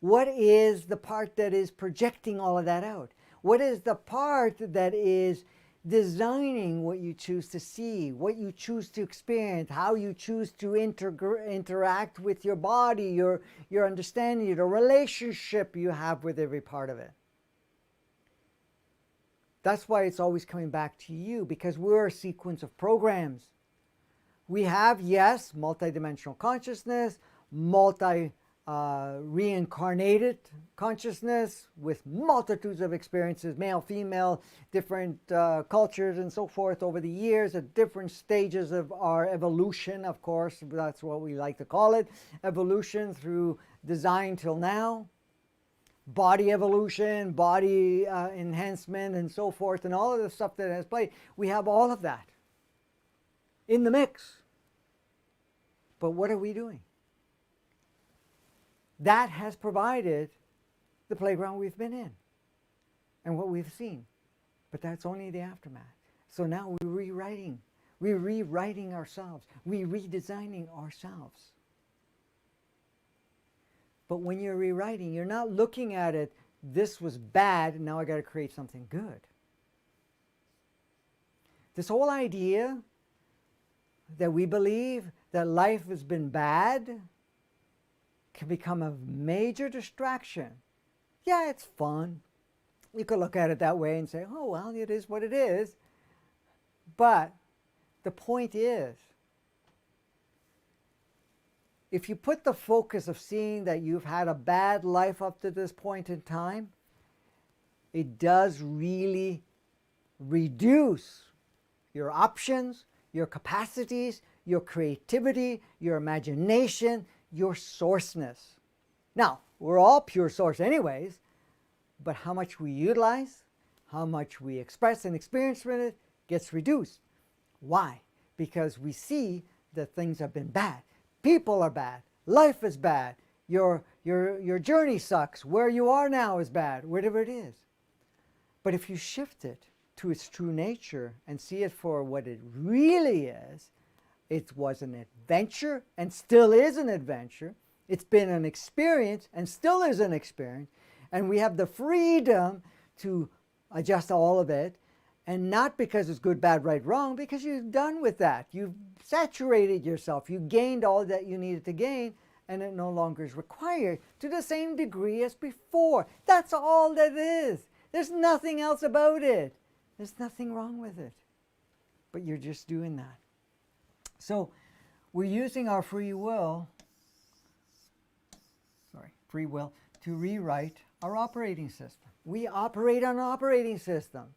What is the part that is projecting all of that out? What is the part that is designing what you choose to see, what you choose to experience, how you choose to interact with your body, your understanding, the relationship you have with every part of it? That's why it's always coming back to you, because we're a sequence of programs. We have, yes, multidimensional consciousness, reincarnated consciousness with multitudes of experiences, male, female, different cultures and so forth over the years at different stages of our evolution, of course, that's what we like to call it, evolution through design till now, body evolution, body enhancement and so forth, and all of the stuff that has played. We have all of that in the mix. But what are we doing? That has provided the playground we've been in and what we've seen. But that's only the aftermath. So now we're rewriting. We're rewriting ourselves. We're redesigning ourselves. But when you're rewriting, you're not looking at it, this was bad, now I got to create something good. This whole idea that we believe that life has been bad can become a major distraction. Yeah, it's fun. You could look at it that way and say, oh, well, it is what it is. But the point is, if you put the focus of seeing that you've had a bad life up to this point in time, it does really reduce your options, your capacities, your creativity, your imagination, your sourceness. Now, we're all pure source anyways, but how much we utilize, how much we express and experience with it gets reduced. Why? Because we see that things have been bad. People are bad. Life is bad. Your journey sucks. Where you are now is bad, whatever it is. But if you shift it to its true nature and see it for what it really is, it was an adventure and still is an adventure. It's been an experience and still is an experience. And we have the freedom to adjust all of it. And not because it's good, bad, right, wrong, because you're done with that. You've saturated yourself. You gained all that you needed to gain, and it no longer is required to the same degree as before. That's all that is. There's nothing else about it. There's nothing wrong with it. But you're just doing that. So we're using our free will to rewrite our operating system. We operate on operating systems.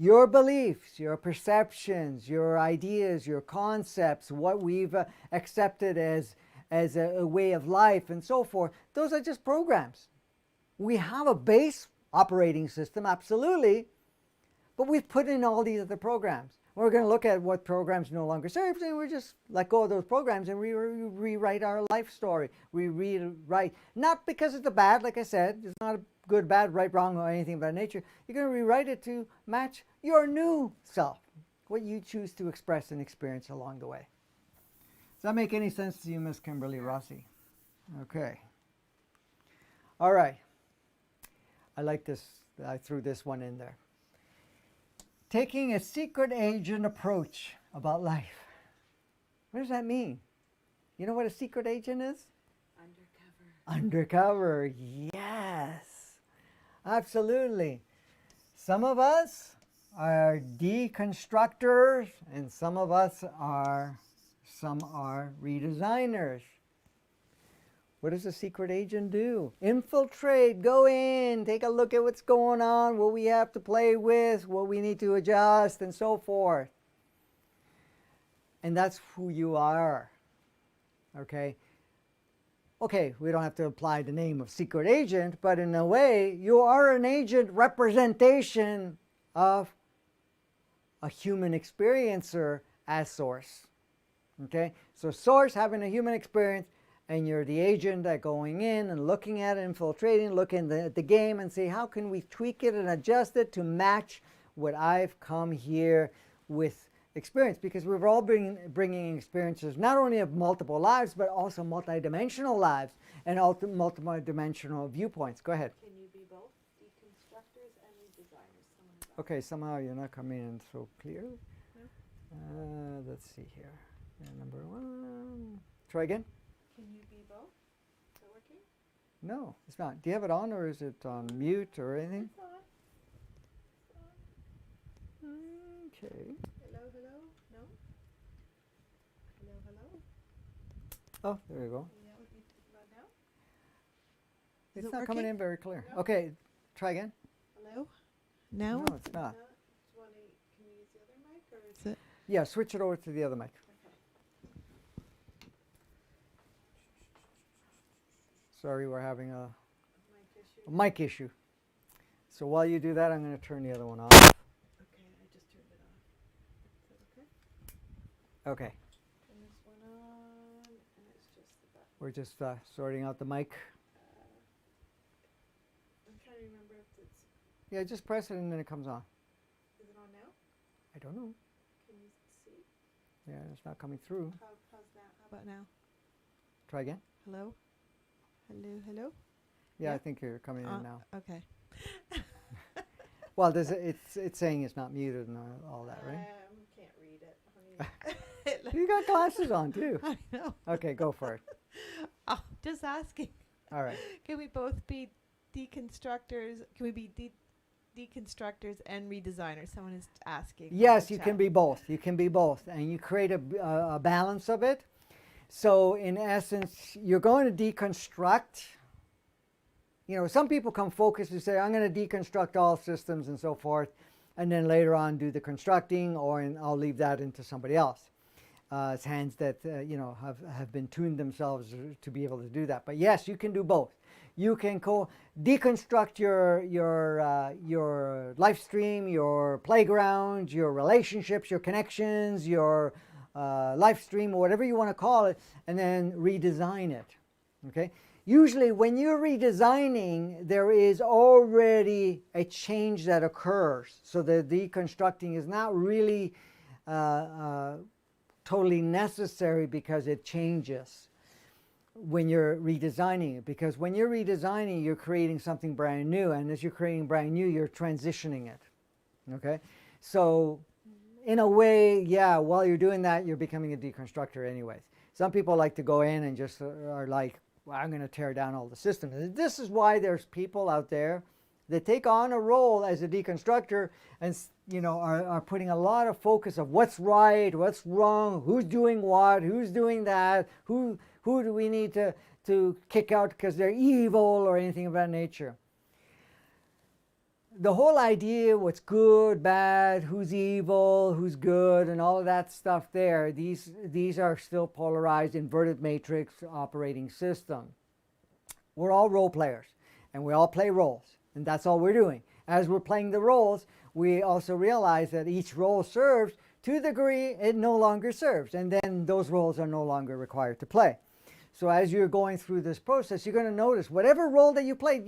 Your beliefs, your perceptions, your ideas, your concepts, what we've accepted as as a way of life and so forth, those are just programs. We have a base operating system, absolutely, but we've put in all these other programs. We're going to look at what programs no longer serve, and we just let go of those programs and rewrite our life story. We rewrite, not because it's a bad, like I said, it's not a good, bad, right, wrong, or anything of that nature. You're going to rewrite it to match your new self, what you choose to express and experience along the way. Does that make any sense to you, Miss Kimberly Rossi? Okay. All right. I like this. I threw this one in there. Taking a secret agent approach about life. What does that mean? You know what a secret agent is? Undercover. Undercover, yes. Absolutely. Some of us are deconstructors and some are redesigners. What does a secret agent do? Infiltrate, go in, take a look at what's going on, what we have to play with, what we need to adjust, and so forth. And that's who you are. Okay? Okay, we don't have to apply the name of secret agent, but in a way, you are an agent representation of a human experiencer as source. Okay? So source having a human experience, and you're the agent that going in and looking at it, infiltrating, looking at the game and say, how can we tweak it and adjust it to match what I've come here with experience? Because we're all bringing experiences not only of multiple lives, but also multidimensional lives and multidimensional viewpoints. Go ahead. Can you be both deconstructors and redesigners? Okay, somehow you're not coming in so clearly. No. Let's see here. Number one. Try again. Can you be both? Is it working? No, it's not. Do you have it on, or is it on mute or anything? It's on. It's on. Okay. Hello, hello? No? Hello, hello? Oh, there you go. Yeah, would be about now? It's it not coming working? in very clear. No? Okay, try again. Hello? No? No, it's not. Can you use the other mic, or is it? Yeah, switch it over to the other mic. Sorry, we're having a mic issue. So while you do that, I'm going to turn the other one off. Okay, I just turned it off. Is that okay? Okay. Turn this one on, and it's just the button. We're just sorting out the mic. I'm trying to remember if it's... Yeah, just press it and then it comes on. Is it on now? I don't know. Can you see? Yeah, it's not coming through. How's now? How about now? Try again. Hello? Hello, hello? Yeah, Yeah. I think you're coming in now. Okay. Well, it's saying it's not muted and all that, right? Can't read it. You got glasses on too. I know. Okay, go for it. Oh, just asking. All right. Can we both be deconstructors? Can we be deconstructors and redesigners? Someone is asking. Yes, you can be both. You can be both, and you create a balance of it. So in essence, you're going to deconstruct. You know, some people come focused and say, I'm going to deconstruct all systems and so forth, and then later on do the constructing, or I'll leave that into somebody else. It's hands that, you know, have been tuned themselves to be able to do that. But yes, you can do both. You can deconstruct your life stream, your playground, your relationships, your connections, your life stream, or whatever you want to call it, and then redesign it. Okay? Usually when you're redesigning, there is already a change that occurs. So the deconstructing is not really totally necessary because it changes when you're redesigning it. Because when you're redesigning, you're creating something brand new. And as you're creating brand new, you're transitioning it. Okay? So in a way, yeah, while you're doing that, you're becoming a deconstructor anyways. Some people like to go in and just are like, well, I'm going to tear down all the systems. And this is why there's people out there that take on a role as a deconstructor and, you know, are putting a lot of focus of what's right, what's wrong, who's doing what, who's doing that, who do we need to kick out because they're evil or anything of that nature. the whole idea, what's good, bad, who's evil, who's good, and all of that stuff there, these are still polarized, inverted matrix operating system. We're all role players, and we all play roles, and that's all we're doing. As we're playing the roles, we also realize that each role serves to the degree it no longer serves, and then those roles are no longer required to play. So as you're going through this process, you're going to notice whatever role that you played,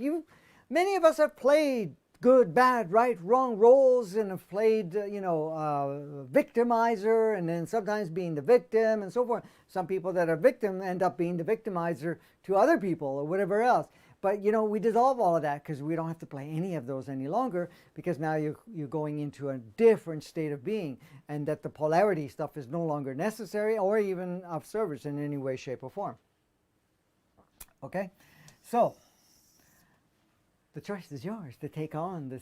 many of us have played good, bad, right, wrong roles and have played, victimizer, and then sometimes being the victim and so forth. Some people that are victim end up being the victimizer to other people or whatever else. But, we dissolve all of that because we don't have to play any of those any longer, because now you're going into a different state of being, and that the polarity stuff is no longer necessary or even of service in any way, shape, or form. Okay? So, the choice is yours to take on the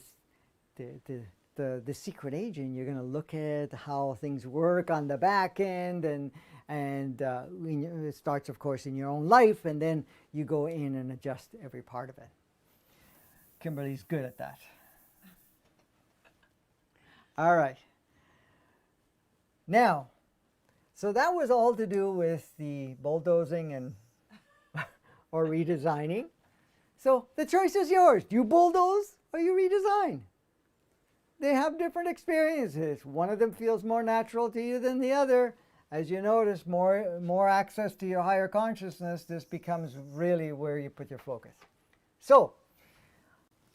secret agent. You're going to look at how things work on the back end, and it starts, of course, in your own life, and then you go in and adjust every part of it. Kimberly's good at that. All right. Now, so that was all to do with the bulldozing and or redesigning. So the choice is yours. Do you bulldoze or you redesign? They have different experiences. One of them feels more natural to you than the other. As you notice, more access to your higher consciousness, this becomes really where you put your focus. So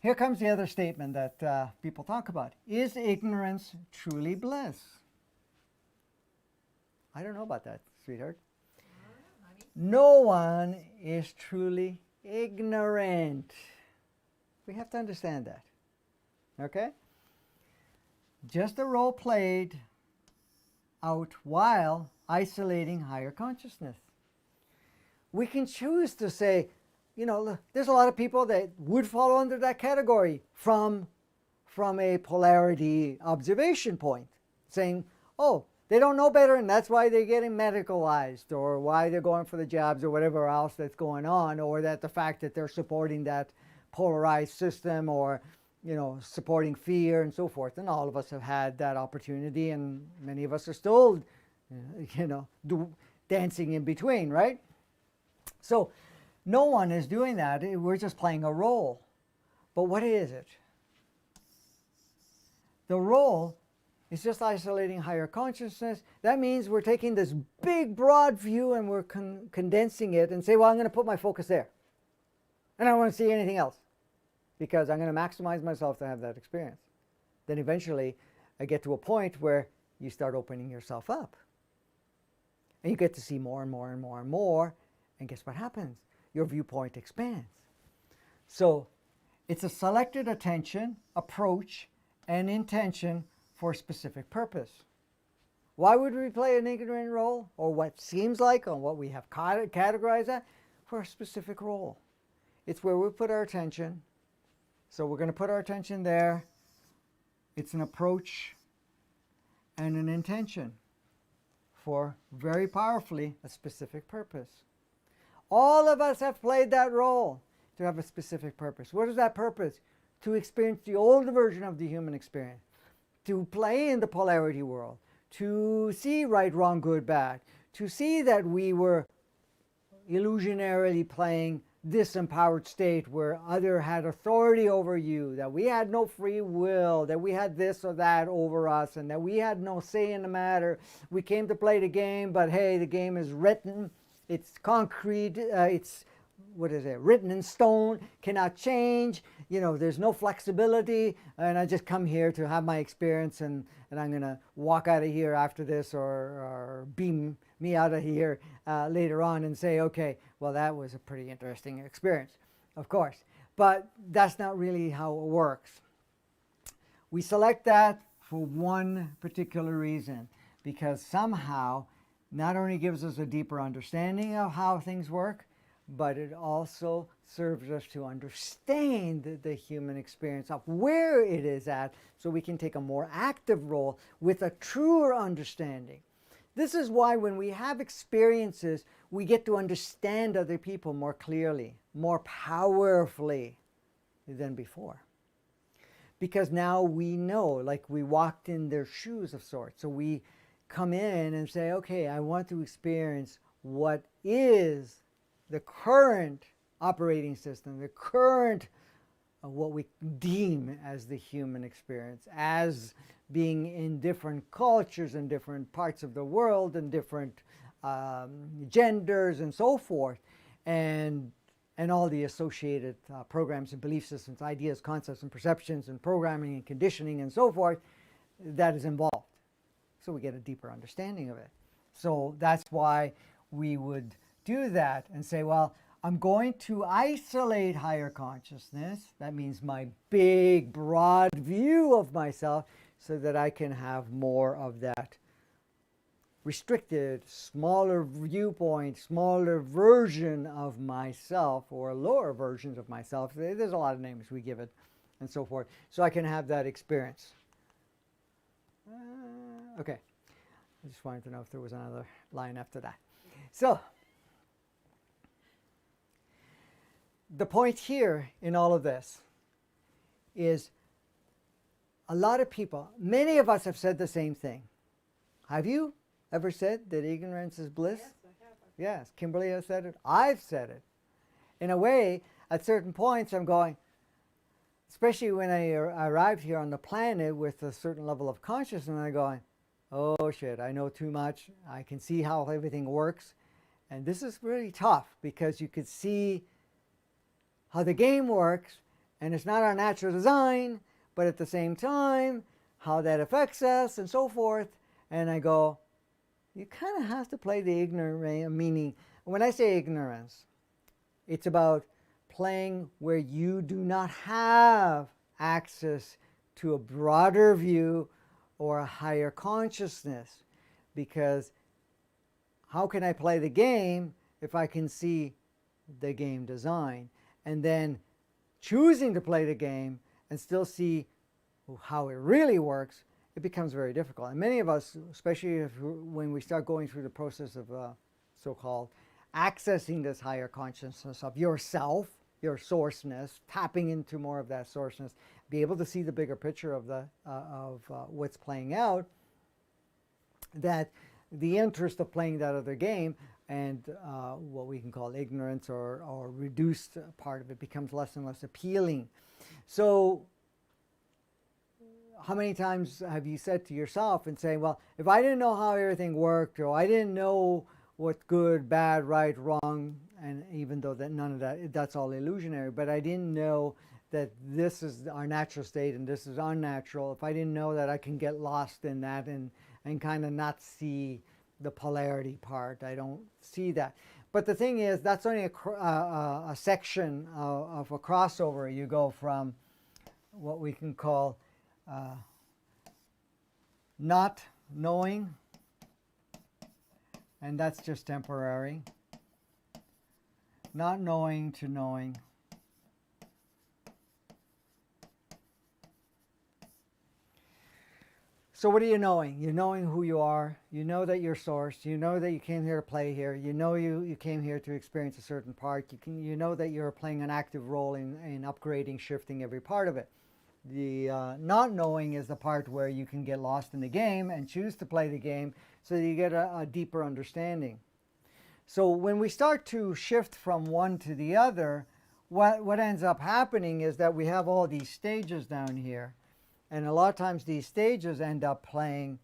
here comes the other statement that people talk about. Is ignorance truly bliss? I don't know about that, sweetheart. No one is truly ignorant. We have to understand that. Okay? Just a role played out while isolating higher consciousness. We can choose to say, there's a lot of people that would fall under that category from a polarity observation point, saying, oh, they don't know better, and that's why they're getting medicalized, or why they're going for the jabs, or whatever else that's going on, or that the fact that they're supporting that polarized system, or supporting fear and so forth. And all of us have had that opportunity, and many of us are still, dancing in between, right? So no one is doing that. We're just playing a role. But what is it? The role is just isolating higher consciousness. That means we're taking this big, broad view and we're condensing it and say, well, I'm going to put my focus there. And I don't want to see anything else, because I'm going to maximize myself to have that experience. Then eventually I get to a point where you start opening yourself up. And you get to see more and more and more and more. And guess what happens? Your viewpoint expands. So it's a selected attention, approach, and intention for a specific purpose. Why would we play an ignorant role, or what seems like, or what we have categorized that? For a specific role. It's where we put our attention. So we're going to put our attention there. It's an approach and an intention for, very powerfully, a specific purpose. All of us have played that role to have a specific purpose. What is that purpose? To experience the old version of the human experience, to play in the polarity world, to see right, wrong, good, bad, to see that we were illusionarily playing this empowered state where other had authority over you, that we had no free will, that we had this or that over us, and that we had no say in the matter. We came to play the game, but hey, the game is written, it's concrete, it's, written in stone, cannot change, there's no flexibility, and I just come here to have my experience, and I'm going to walk out of here after this, or beam me out of here later on and say, okay, well, that was a pretty interesting experience, of course. But that's not really how it works. We select that for one particular reason, because somehow not only gives us a deeper understanding of how things work, but it also serves us to understand the human experience of where it is at, so we can take a more active role with a truer understanding. This is why when we have experiences, we get to understand other people more clearly, more powerfully than before. because now we know, like we walked in their shoes of sorts. So we come in and say, okay, I want to experience what is the current operating system, the current what we deem as the human experience, as being in different cultures and different parts of the world and different genders and so forth, and all the associated programs and belief systems, ideas, concepts, and perceptions, and programming and conditioning and so forth that is involved. So we get a deeper understanding of it. So that's why we would do that and say, well, I'm going to isolate higher consciousness. That means my big, broad view of myself, so that I can have more of that restricted, smaller viewpoint, smaller version of myself, or lower versions of myself. There's a lot of names we give it and so forth. So I can have that experience. Okay. I just wanted to know if there was another line after that. So the point here in all of this is a lot of people, many of us have said the same thing. Have you ever said that ignorance is bliss? Yes, I have. Yes, Kimberly has said it. I've said it. In a way, at certain points, I'm going, especially when I arrived here on the planet with a certain level of consciousness, I'm going, oh shit, I know too much. I can see how everything works. And this is really tough, because you could see how the game works, and it's not our natural design, but at the same time, how that affects us and so forth. And I go, you kind of have to play the ignorant, meaning, when I say ignorance, it's about playing where you do not have access to a broader view or a higher consciousness. Because how can I play the game if I can see the game design? And then choosing to play the game and still see how it really works, it becomes very difficult. And many of us, especially when we start going through the process of so-called accessing this higher consciousness of yourself, your sourceness, tapping into more of that sourceness, be able to see the bigger picture of what's playing out, that the interest of playing that other game and what we can call ignorance or reduced part of it becomes less and less appealing. So how many times have you said to yourself and saying, well, if I didn't know how everything worked, or I didn't know what's good, bad, right, wrong, and even though that none of that, that's all illusionary, but I didn't know that this is our natural state and this is unnatural, if I didn't know that, I can get lost in that and kind of not see the polarity part. I don't see that. But the thing is, that's only a section of a crossover. You go from what we can call not knowing, and that's just temporary, not knowing to knowing. So what are you knowing? You're knowing who you are. You know that you're source. You know that you came here to play here. You know you came here to experience a certain part. You know that you're playing an active role in upgrading, shifting every part of it. The not knowing is the part where you can get lost in the game and choose to play the game, so that you get a deeper understanding. So when we start to shift from one to the other, what ends up happening is that we have all these stages down here. And a lot of times these stages end up playing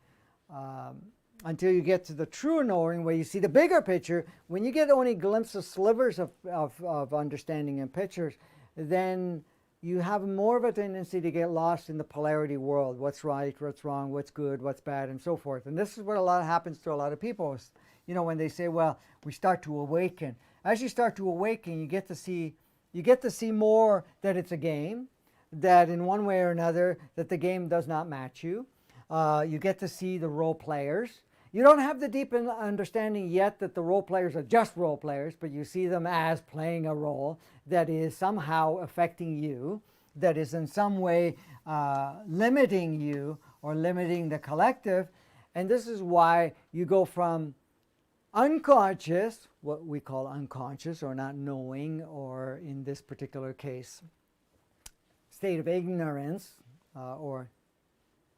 until you get to the true knowing, where you see the bigger picture. When you get only glimpses, slivers of understanding and pictures, then you have more of a tendency to get lost in the polarity world. What's right, what's wrong, what's good, what's bad, and so forth. And this is what happens to a lot of people. You know, when they say, well, we start to awaken. As you start to awaken, you get to see more that it's a game, that in one way or another, that the game does not match you. You get to see the role players. You don't have the deep understanding yet that the role players are just role players, but you see them as playing a role that is somehow affecting you, that is in some way limiting you or limiting the collective. And this is why you go from unconscious, what we call unconscious or not knowing, or in this particular case, state of ignorance, or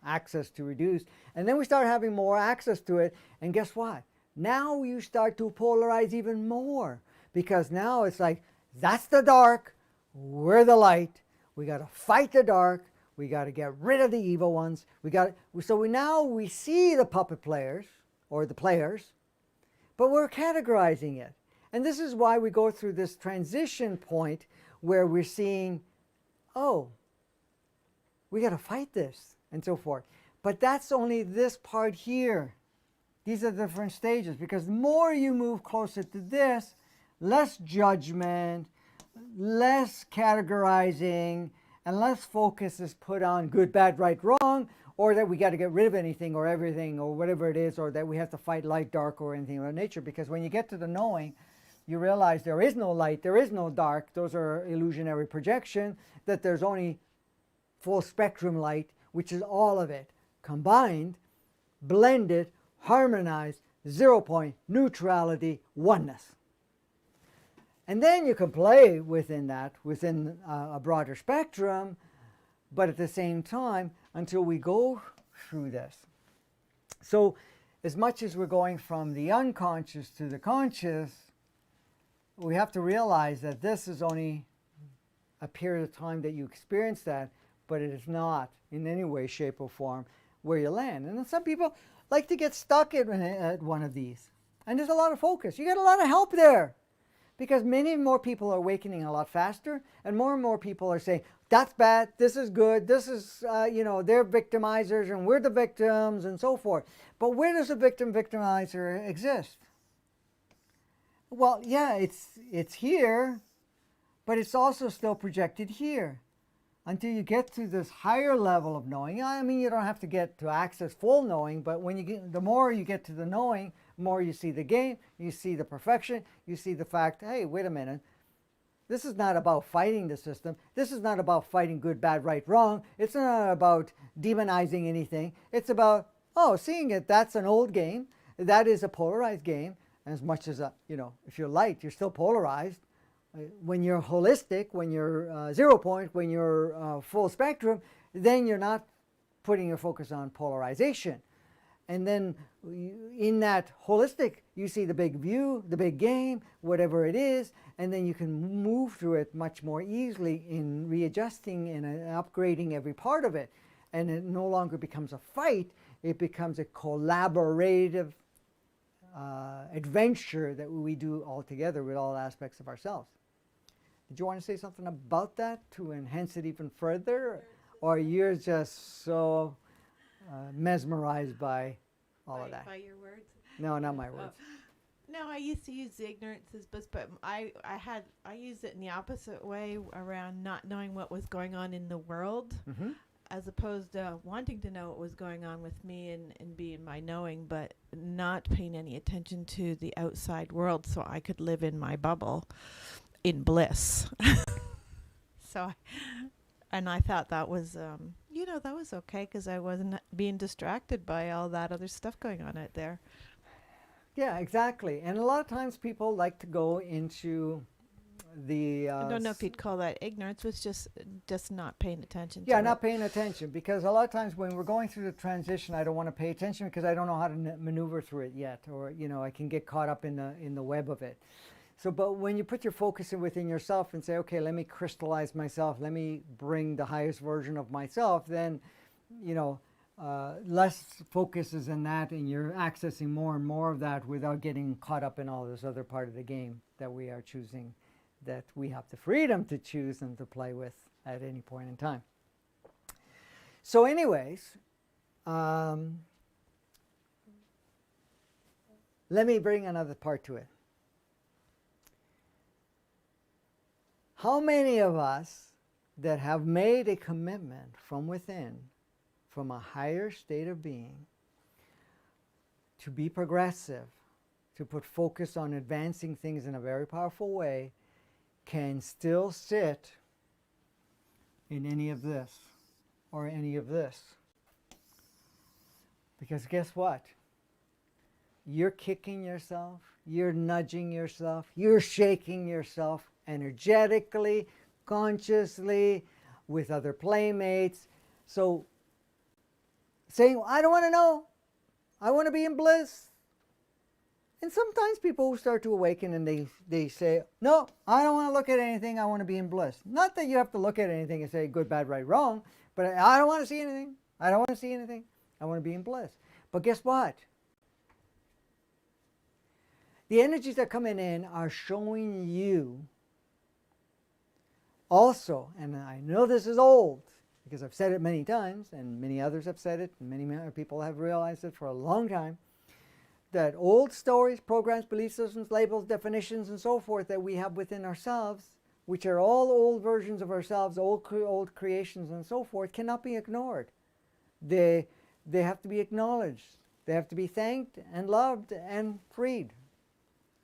access to reduce. And then we start having more access to it. And guess what? Now you start to polarize even more, because now it's like, that's the dark, we're the light. We got to fight the dark. We got to get rid of the evil ones. Now we see the puppet players or the players, but we're categorizing it. And this is why we go through this transition point where we're seeing, oh, we got to fight this and so forth. But that's only this part here. These are the different stages, because the more you move closer to this, less judgment, less categorizing, and less focus is put on good, bad, right, wrong, or that we got to get rid of anything or everything or whatever it is, or that we have to fight light, dark, or anything of that nature. Because when you get to the knowing, you realize there is no light, there is no dark. Those are illusionary projection, that there's only full spectrum light, which is all of it, combined, blended, harmonized, 0 point, neutrality, oneness. And then you can play within that, within a broader spectrum, but at the same time, until we go through this. So as much as we're going from the unconscious to the conscious, we have to realize that this is only a period of time that you experience that, but it is not in any way, shape, or form where you land. And then some people like to get stuck at one of these. And there's a lot of focus. You get a lot of help there, because many more people are awakening a lot faster, and more people are saying, that's bad, this is good, this is, they're victimizers and we're the victims and so forth. But where does a victim-victimizer exist? Well, yeah, it's here, but it's also still projected here. Until you get to this higher level of knowing. I mean, you don't have to get to access full knowing, but when you get, the more you get to the knowing, the more you see the game, you see the perfection, you see the fact, hey, wait a minute, this is not about fighting the system. This is not about fighting good, bad, right, wrong. It's not about demonizing anything. It's about, seeing it, that's an old game. That is a polarized game. As much as, if you're light, you're still polarized. When you're holistic, when you're 0 point, when you're full spectrum, then you're not putting your focus on polarization. And then in that holistic, you see the big view, the big game, whatever it is, and then you can move through it much more easily in readjusting and upgrading every part of it. And it no longer becomes a fight, it becomes a collaborative adventure that we do all together with all aspects of ourselves. Did you want to say something about that to enhance it even further? Or you're just so mesmerized by all of that? By your words? No, not my words. No, I used to use the ignorance as bliss, but I used it in the opposite way, around not knowing what was going on in the world, as opposed to wanting to know what was going on with me and be in my knowing, but not paying any attention to the outside world, so I could live in my bubble in bliss. And I thought that was, that was okay, because I wasn't being distracted by all that other stuff going on out there. Yeah, exactly. And a lot of times people like to go into the... I don't know if you'd call that ignorance. It's just not paying attention. Yeah, to not paying attention. Because a lot of times when we're going through the transition, I don't want to pay attention because I don't know how to maneuver through it yet. Or, I can get caught up in the web of it. So, but when you put your focus within yourself and say, okay, let me crystallize myself, let me bring the highest version of myself, then, less focus is in that, and you're accessing more and more of that without getting caught up in all this other part of the game that we are choosing, that we have the freedom to choose and to play with at any point in time. So anyways, let me bring another part to it. How many of us that have made a commitment from within, from a higher state of being, to be progressive, to put focus on advancing things in a very powerful way, can still sit in any of this or any of this? Because guess what? You're kicking yourself, you're nudging yourself, you're shaking yourself, energetically, consciously, with other playmates, So saying, I don't want to know, I want to be in bliss. And sometimes people start to awaken and they say, no, I don't want to look at anything, I want to be in bliss. Not that you have to look at anything and say good, bad, right, wrong, but I don't want to see anything. I don't want to see anything. I want to be in bliss. But guess what? The energies that are coming in are showing you also, and I know this is old because I've said it many times and many others have said it and many other people have realized it for a long time, that old stories, programs, belief systems, labels, definitions, and so forth that we have within ourselves, which are all old versions of ourselves, old creations and so forth, cannot be ignored. They have to be acknowledged. They have to be thanked and loved and freed.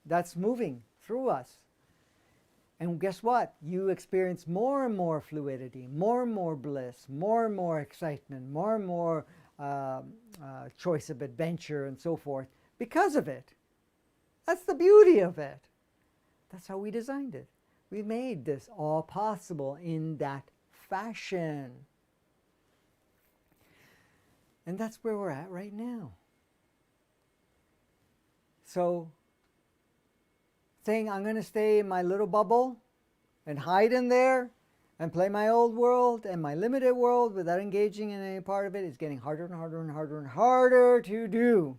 That's moving through us. And guess what? You experience more and more fluidity, more and more bliss, more and more excitement, more and more choice of adventure and so forth because of it. That's the beauty of it. That's how we designed it. We made this all possible in that fashion. And that's where we're at right now. So, saying I'm going to stay in my little bubble and hide in there and play my old world and my limited world without engaging in any part of it is getting harder and harder and harder and harder to do.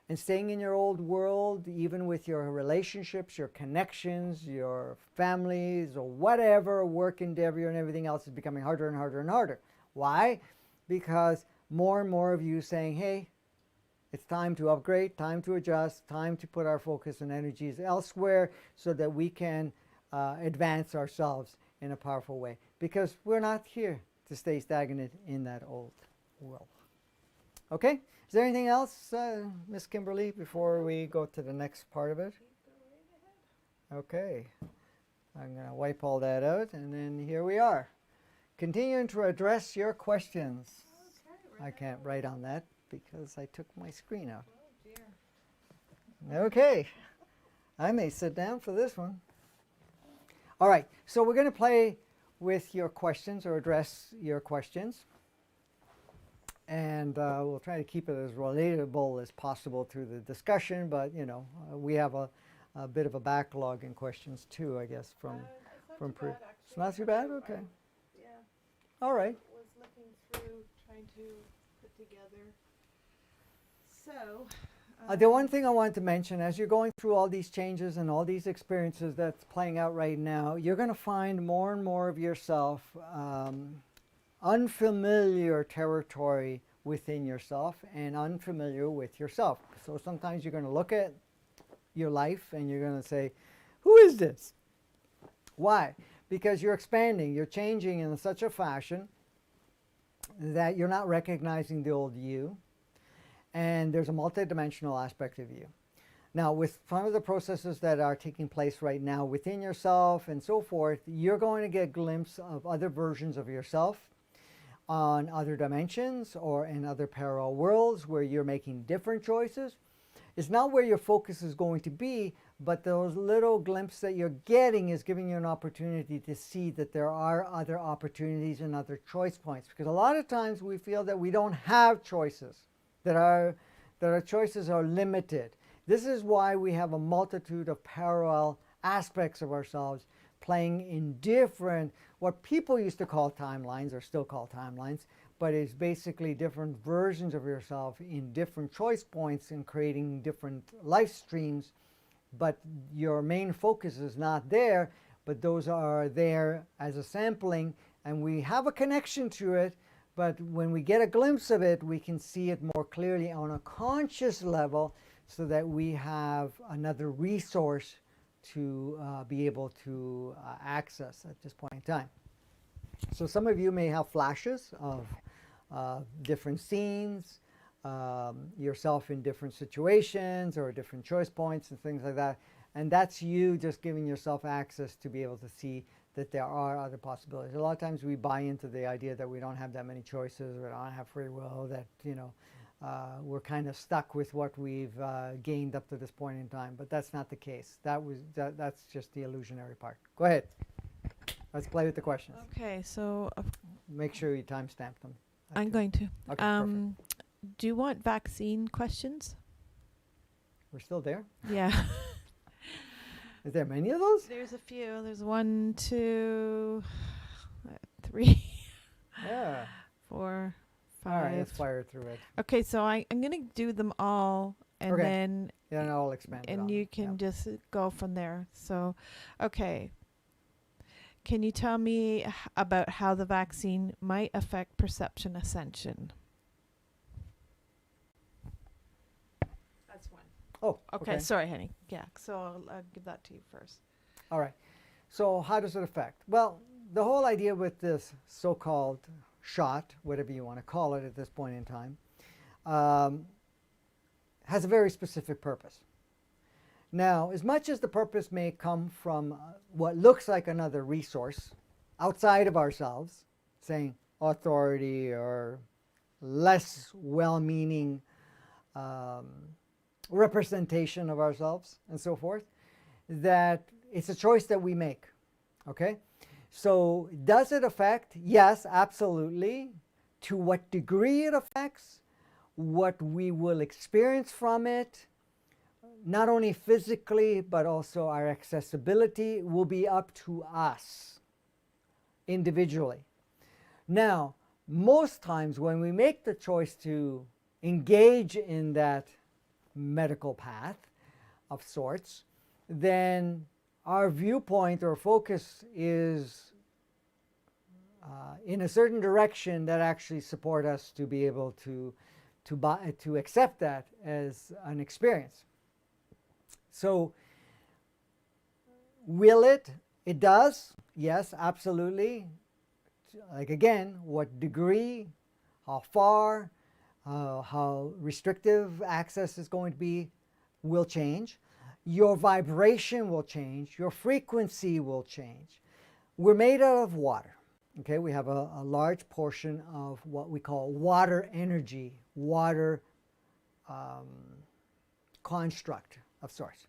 And staying in your old world, even with your relationships, your connections, your families, or whatever work endeavor and everything else is becoming harder and harder and harder. Why? Because more and more of you saying, hey, it's time to upgrade, time to adjust, time to put our focus and energies elsewhere so that we can advance ourselves in a powerful way. Because we're not here to stay stagnant in that old world. Okay? Is there anything else, Miss Kimberly, before we go to the next part of it? Okay. I'm going to wipe all that out, and then here we are. Continuing to address your questions. I can't write on that because I took my screen out. Oh, dear. Okay. I may sit down for this one. All right. So we're going to play with your questions or address your questions. And we'll try to keep it as relatable as possible through the discussion, but you know, we have a bit of a backlog in questions too, I guess, from pre. It's not too bad. Okay. Yeah. All right. Was looking through, trying to put together. So. The one thing I wanted to mention, as you're going through all these changes and all these experiences that's playing out right now, you're going to find more and more of yourself. Unfamiliar territory within yourself and unfamiliar with yourself. So sometimes you're going to look at your life and you're going to say, who is this? Why? Because you're expanding, you're changing in such a fashion that you're not recognizing the old you, and there's a multidimensional aspect of you. Now, with some of the processes that are taking place right now within yourself and so forth, you're going to get a glimpse of other versions of yourself on other dimensions or in other parallel worlds where you're making different choices. It's not where your focus is going to be, but those little glimpses that you're getting is giving you an opportunity to see that there are other opportunities and other choice points. Because a lot of times we feel that we don't have choices, that our choices are limited. This is why we have a multitude of parallel aspects of ourselves playing in different, what people used to call timelines, or still call timelines, but it's basically different versions of yourself in different choice points and creating different life streams. But your main focus is not there, but those are there as a sampling, and we have a connection to it, but when we get a glimpse of it, we can see it more clearly on a conscious level so that we have another resource to be able to access at this point in time. So some of you may have flashes of different scenes, yourself in different situations or different choice points and things like that. And that's you just giving yourself access to be able to see that there are other possibilities. A lot of times we buy into the idea that we don't have that many choices, we don't have free will, that, you know, we're kind of stuck with what we've gained up to this point in time, but that's not the case. That's just the illusionary part. Go ahead. Let's play with the questions. Okay, so make sure you timestamp them. I'm going to. Okay, perfect. Do you want vaccine questions? We're still there? Yeah. Is there many of those? There's a few. There's 1, 2, 3, Yeah. 4, 5. All right, let's fire through it. Okay, so I'm going to do them all, and Okay. then Yeah, I'll expand it and on you it. can Yeah. just go from there. So, okay. Can you tell me about how the vaccine might affect perception ascension? That's one. Oh, Okay, sorry, honey. Yeah, so I'll give that to you first. All right. So how does it affect? Well, the whole idea with this so-called shot, whatever you want to call it at this point in time, has a very specific purpose. Now, as much as the purpose may come from what looks like another resource outside of ourselves, saying authority or less well-meaning representation of ourselves and so forth, that it's a choice that we make, okay? So does it affect? Yes, absolutely. To what degree it affects, what we will experience from it, not only physically, but also our accessibility will be up to us individually. Now, most times when we make the choice to engage in that medical path of sorts, then our viewpoint or focus is in a certain direction that actually support us to be able to accept that as an experience. So will it? It does. Yes, absolutely. Like again, what degree, how far, how restrictive access is going to be will change. Your vibration will change. Your frequency will change. We're made out of water. Okay, we have a large portion of what we call water energy, water construct of sorts.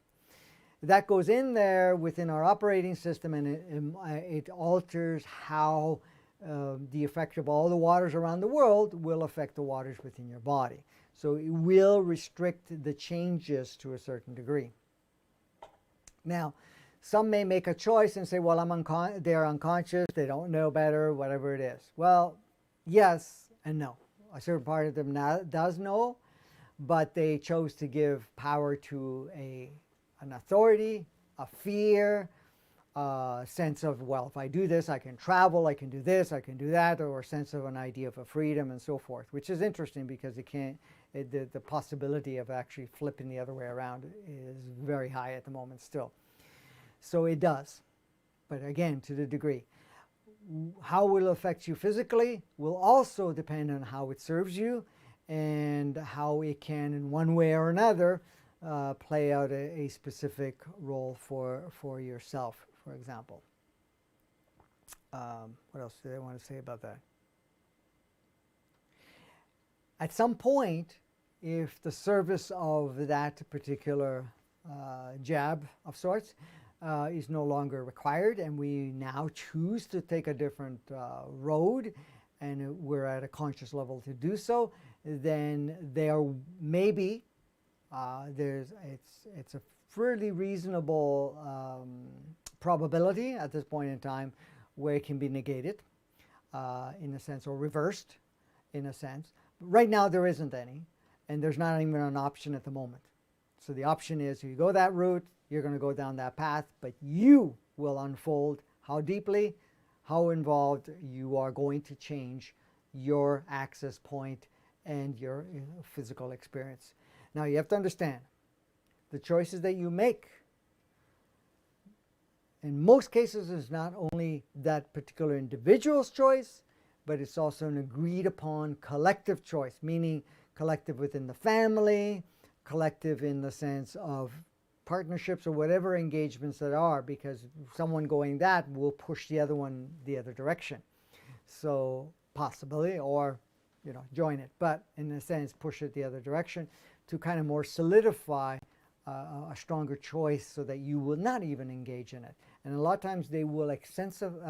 That goes in there within our operating system, and it alters how the effect of all the waters around the world will affect the waters within your body. So it will restrict the changes to a certain degree. Now, some may make a choice and say, well, they're unconscious, they don't know better, whatever it is. Well, yes and no. A certain part of them does know, but they chose to give power to an authority, a fear, a sense of, well, if I do this, I can travel, I can do this, I can do that, or a sense of an idea of a freedom and so forth, which is interesting because the possibility of actually flipping the other way around is very high at the moment still. So it does, but again, to the degree. How it will affect you physically will also depend on how it serves you and how it can, in one way or another, play out a specific role for yourself, for example. What else do I want to say about that? At some point, if the service of that particular jab of sorts is no longer required, and we now choose to take a different road, and we're at a conscious level to do so, then there may be it's a fairly reasonable probability at this point in time where it can be negated in a sense, or reversed in a sense. Right now there isn't any, and there's not even an option at the moment. So the option is, you go that route, you're going to go down that path, but you will unfold how deeply, how involved you are going to change your access point and your physical experience. Now you have to understand, the choices that you make, in most cases, is not only that particular individual's choice, but it's also an agreed upon collective choice, meaning collective within the family, collective in the sense of partnerships or whatever engagements that are, because someone going that will push the other one the other direction. So possibly, or join it, but in a sense push it the other direction to kind of more solidify a stronger choice so that you will not even engage in it. And a lot of times they will intensify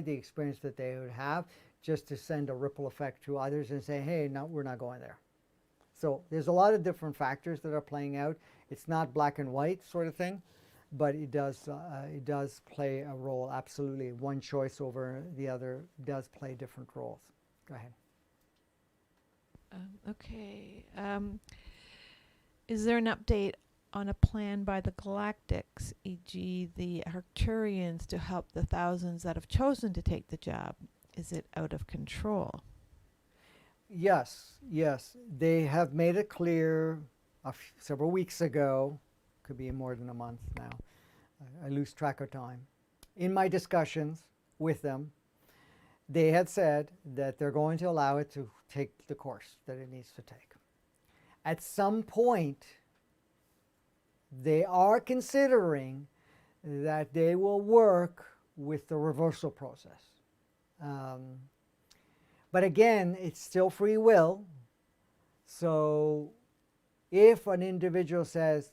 the experience that they would have just to send a ripple effect to others and say, hey, no, we're not going there. So there's a lot of different factors that are playing out. It's not black and white sort of thing, but it does play a role, absolutely. One choice over the other does play different roles. Go ahead. Okay. Is there an update on a plan by the Galactics, e.g. the Arcturians, to help the thousands that have chosen to take the job? Is it out of control? Yes. They have made it clear several weeks ago, could be more than a month now, I lose track of time. In my discussions with them, they had said that they're going to allow it to take the course that it needs to take. At some point, they are considering that they will work with the reversal process. But again, it's still free will. So if an individual says,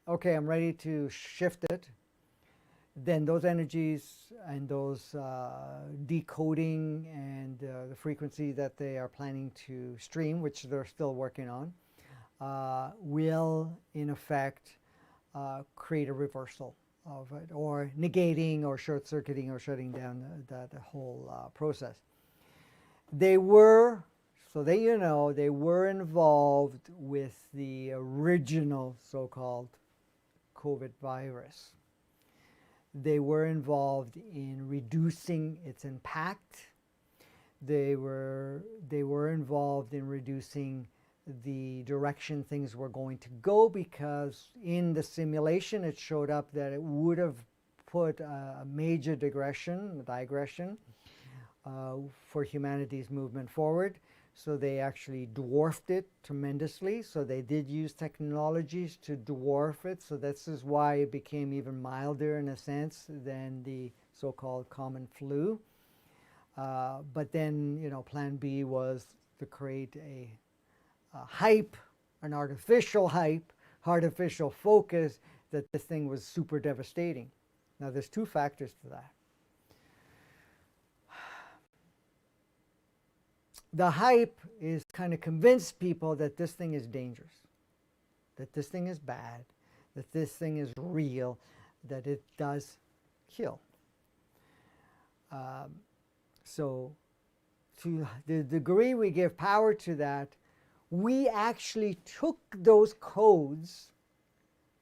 okay, I'm ready to shift it, then those energies and those decoding and the frequency that they are planning to stream, which they're still working on, will in effect create a reversal of it, or negating or short-circuiting or shutting down the whole process. They were, so that you know, they were involved with the original so-called COVID virus. They were involved in reducing its impact. They were involved in reducing the direction things were going to go, because in the simulation it showed up that it would have put a major digression for humanity's movement forward. So they actually dwarfed it tremendously. So they did use technologies to dwarf it. So this is why it became even milder in a sense than the so-called common flu. But then, you know, plan B was to create a hype, an artificial hype, artificial focus that this thing was super devastating. Now there's two factors to that. The hype is kind of convinced people that this thing is dangerous, that this thing is bad, that this thing is real, that it does kill. So to the degree we give power to that, we actually took those codes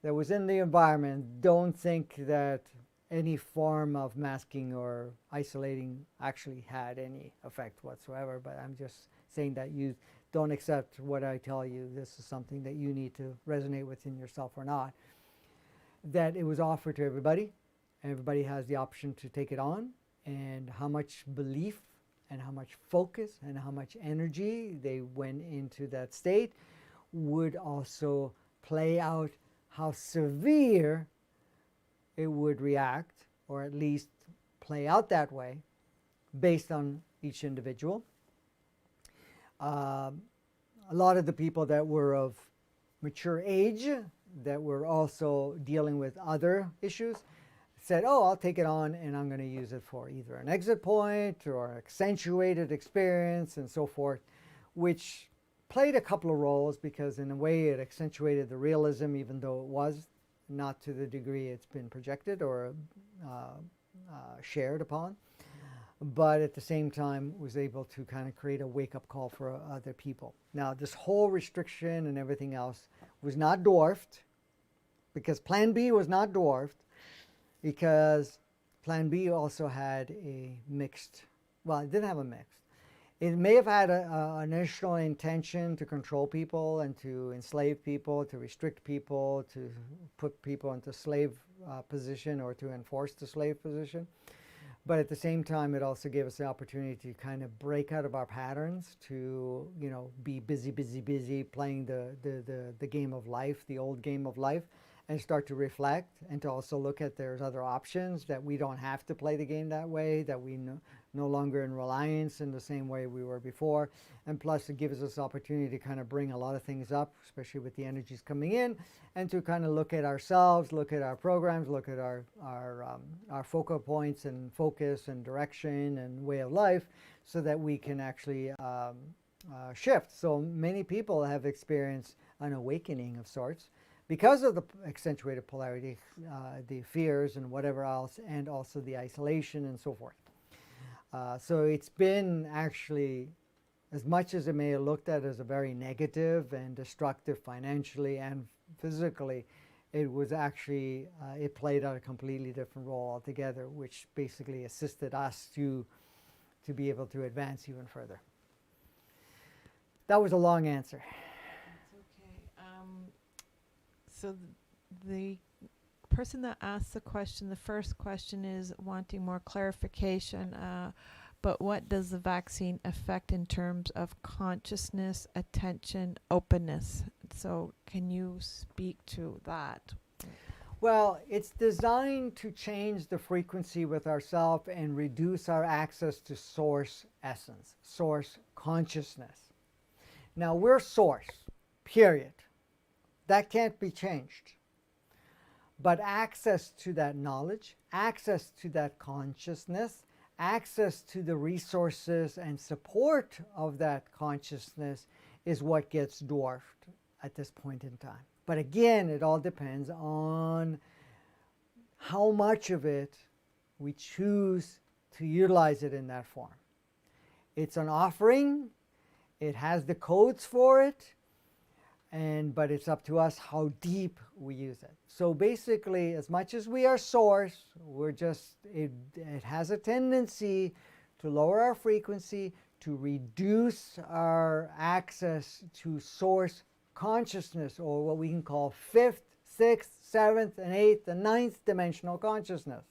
that was in the environment. Don't think that any form of masking or isolating actually had any effect whatsoever, but I'm just saying that you don't accept what I tell you. This is something that you need to resonate within yourself or not. That it was offered to everybody. Everybody has the option to take it on, and how much belief and how much focus and how much energy they went into that state would also play out how severe it would react, or at least play out that way based on each individual. A lot of the people that were of mature age, that were also dealing with other issues, said, oh, I'll take it on and I'm going to use it for either an exit point or accentuated experience and so forth, which played a couple of roles, because in a way it accentuated the realism, even though it was not to the degree it's been projected or shared upon, but at the same time was able to kind of create a wake-up call for other people. Now, this whole restriction and everything else was not dwarfed, because Plan B was not dwarfed, because Plan B also had a mixed, well, it didn't have a mixed. It may have had an initial intention to control people and to enslave people, to restrict people, to put people into slave position or to enforce the slave position. But at the same time, it also gave us the opportunity to kind of break out of our patterns, to, you know, be busy, playing the game of life, the old game of life, and start to reflect, and to also look at there's other options, that we don't have to play the game that way, that we no longer in reliance in the same way we were before. And plus it gives us opportunity to kind of bring a lot of things up, especially with the energies coming in, and to kind of look at ourselves, look at our programs, look at our focal points and focus and direction and way of life, so that we can actually shift. So many people have experienced an awakening of sorts because of the accentuated polarity, the fears and whatever else, and also the isolation and so forth. So it's been actually, as much as it may have looked at as a very negative and destructive financially and physically, it was actually, it played out a completely different role altogether, which basically assisted us to be able to advance even further. That was a long answer. That's okay. So the person that asked the question, the first question is wanting more clarification, but what does the vaccine affect in terms of consciousness, attention, openness? So can you speak to that? Well, it's designed to change the frequency with ourselves and reduce our access to source essence, source consciousness. Now, we're source, period. That can't be changed. But access to that knowledge, access to that consciousness, access to the resources and support of that consciousness is what gets dwarfed at this point in time. But again, it all depends on how much of it we choose to utilize it in that form. It's an offering. It has the codes for it. But it's up to us how deep we use it. So basically, as much as we are source, it has a tendency to lower our frequency, to reduce our access to source consciousness, or what we can call fifth, sixth, seventh, and eighth, and ninth dimensional consciousness,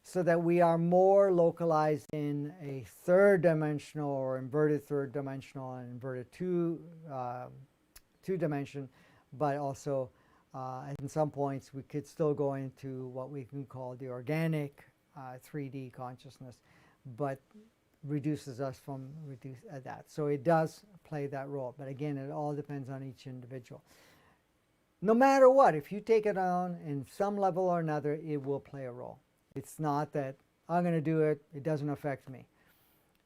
so that we are more localized in a third dimensional or inverted third dimensional and inverted two dimension, but also in some points we could still go into what we can call the organic 3D consciousness, but reduces us from that. So it does play that role, but again, it all depends on each individual. No matter what, if you take it on in some level or another, it will play a role. It's not that I'm going to do it, it doesn't affect me.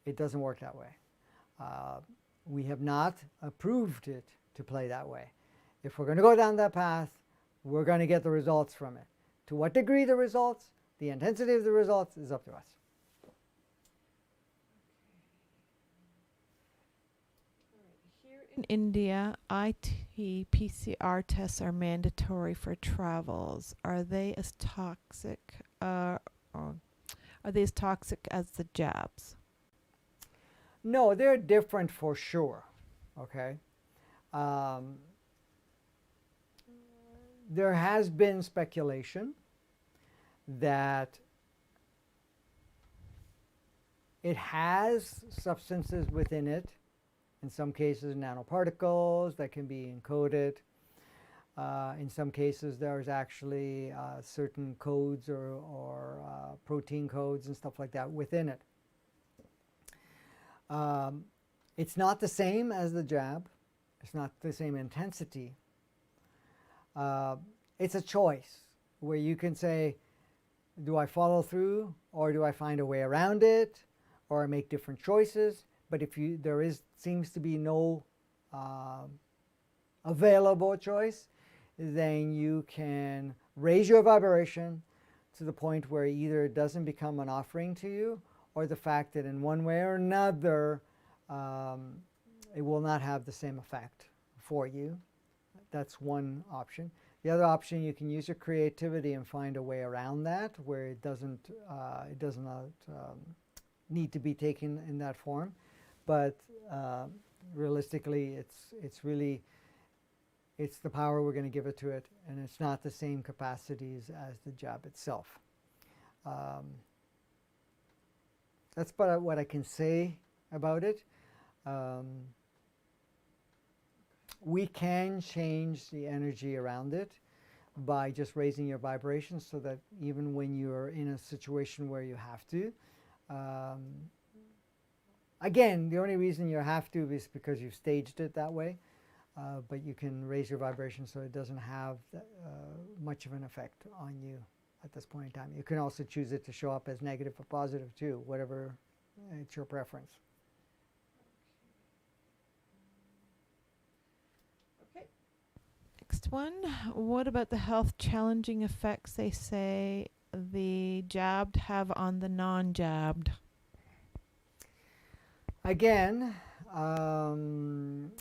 It doesn't work that way. We have not approved it to play that way. If we're going to go down that path, we're going to get the results from it. To what degree the results, the intensity of the results is up to us. Here in India, ITPCR tests are mandatory for travels. Are they as toxic, or are they as toxic as the jabs? No, they're different for sure. Okay. There has been speculation that it has substances within it, in some cases nanoparticles that can be encoded. In some cases there's actually certain codes or protein codes and stuff like that within it. It's not the same as the jab. It's not the same intensity. It's a choice where you can say, do I follow through, or do I find a way around it, or make different choices? But if seems to be no available choice, then you can raise your vibration to the point where either it doesn't become an offering to you, or the fact that in one way or another it will not have the same effect for you. That's one option. The other option, you can use your creativity and find a way around that, where it does not need to be taken in that form. But realistically, it's the power we're going to give it to it, and it's not the same capacities as the jab itself. That's about what I can say about it. We can change the energy around it. by just raising your vibration, so that even when you're in a situation where you have to, again, the only reason you have to is because you've staged it that way, but you can raise your vibration so it doesn't have much of an effect on you at this point in time. You can also choose it to show up as negative or positive too, whatever, it's your preference. Okay. Next one. What about the health challenging effects they say the jabbed have on the non-jabbed? Again,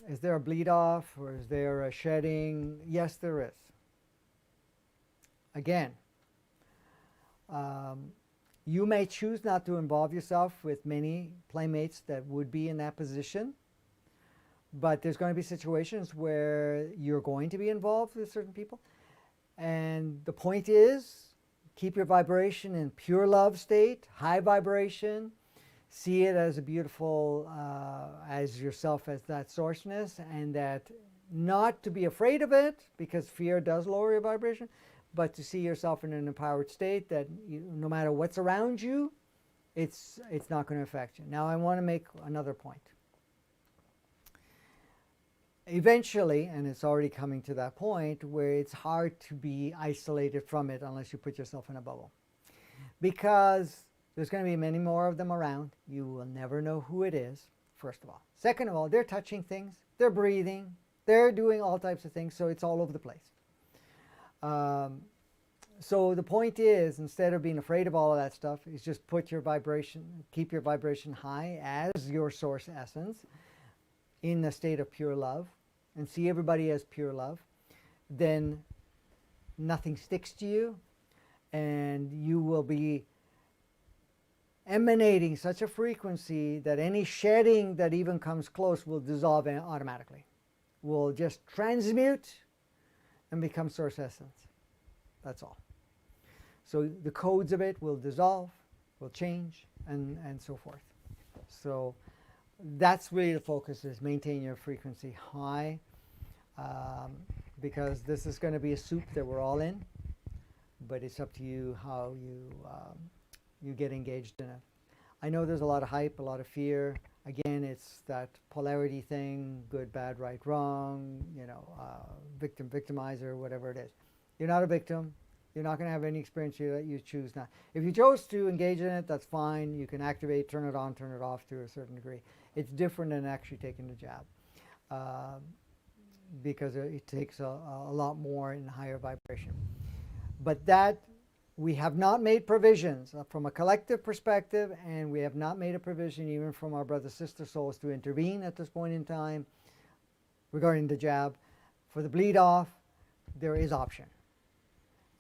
is there a bleed off or is there a shedding? Yes, there is. Again, you may choose not to involve yourself with many playmates that would be in that position, but there's going to be situations where you're going to be involved with certain people. And the point is, keep your vibration in pure love state, high vibration. See it as a beautiful, as yourself as that sourceness, and that not to be afraid of it, because fear does lower your vibration, but to see yourself in an empowered state that no matter what's around you, it's not going to affect you. Now I want to make another point. Eventually, and it's already coming to that point, where it's hard to be isolated from it unless you put yourself in a bubble. Because there's going to be many more of them around. You will never know who it is, first of all. Second of all, they're touching things, they're breathing, they're doing all types of things, so it's all over the place. So the point is, instead of being afraid of all of that stuff, is just put your vibration, keep your vibration high as your source essence in the state of pure love, and see everybody as pure love. Then nothing sticks to you, and you will be emanating such a frequency that any shedding that even comes close will dissolve automatically. Will just transmute and become source essence. That's all. So the codes of it will dissolve, will change, and so forth. So that's really the focus, is maintain your frequency high, because this is going to be a soup that we're all in, but it's up to you how you get engaged in it. I know there's a lot of hype, a lot of fear. Again, it's that polarity thing, good, bad, right, wrong, victim, victimizer, whatever it is. You're not a victim. You're not going to have any experience that you choose not. If you chose to engage in it, that's fine. You can activate, turn it on, turn it off to a certain degree. It's different than actually taking the jab, because it takes a lot more in higher vibration. But that, we have not made provisions from a collective perspective, and we have not made a provision even from our brother sister souls to intervene at this point in time regarding the jab. For the bleed off, there is option,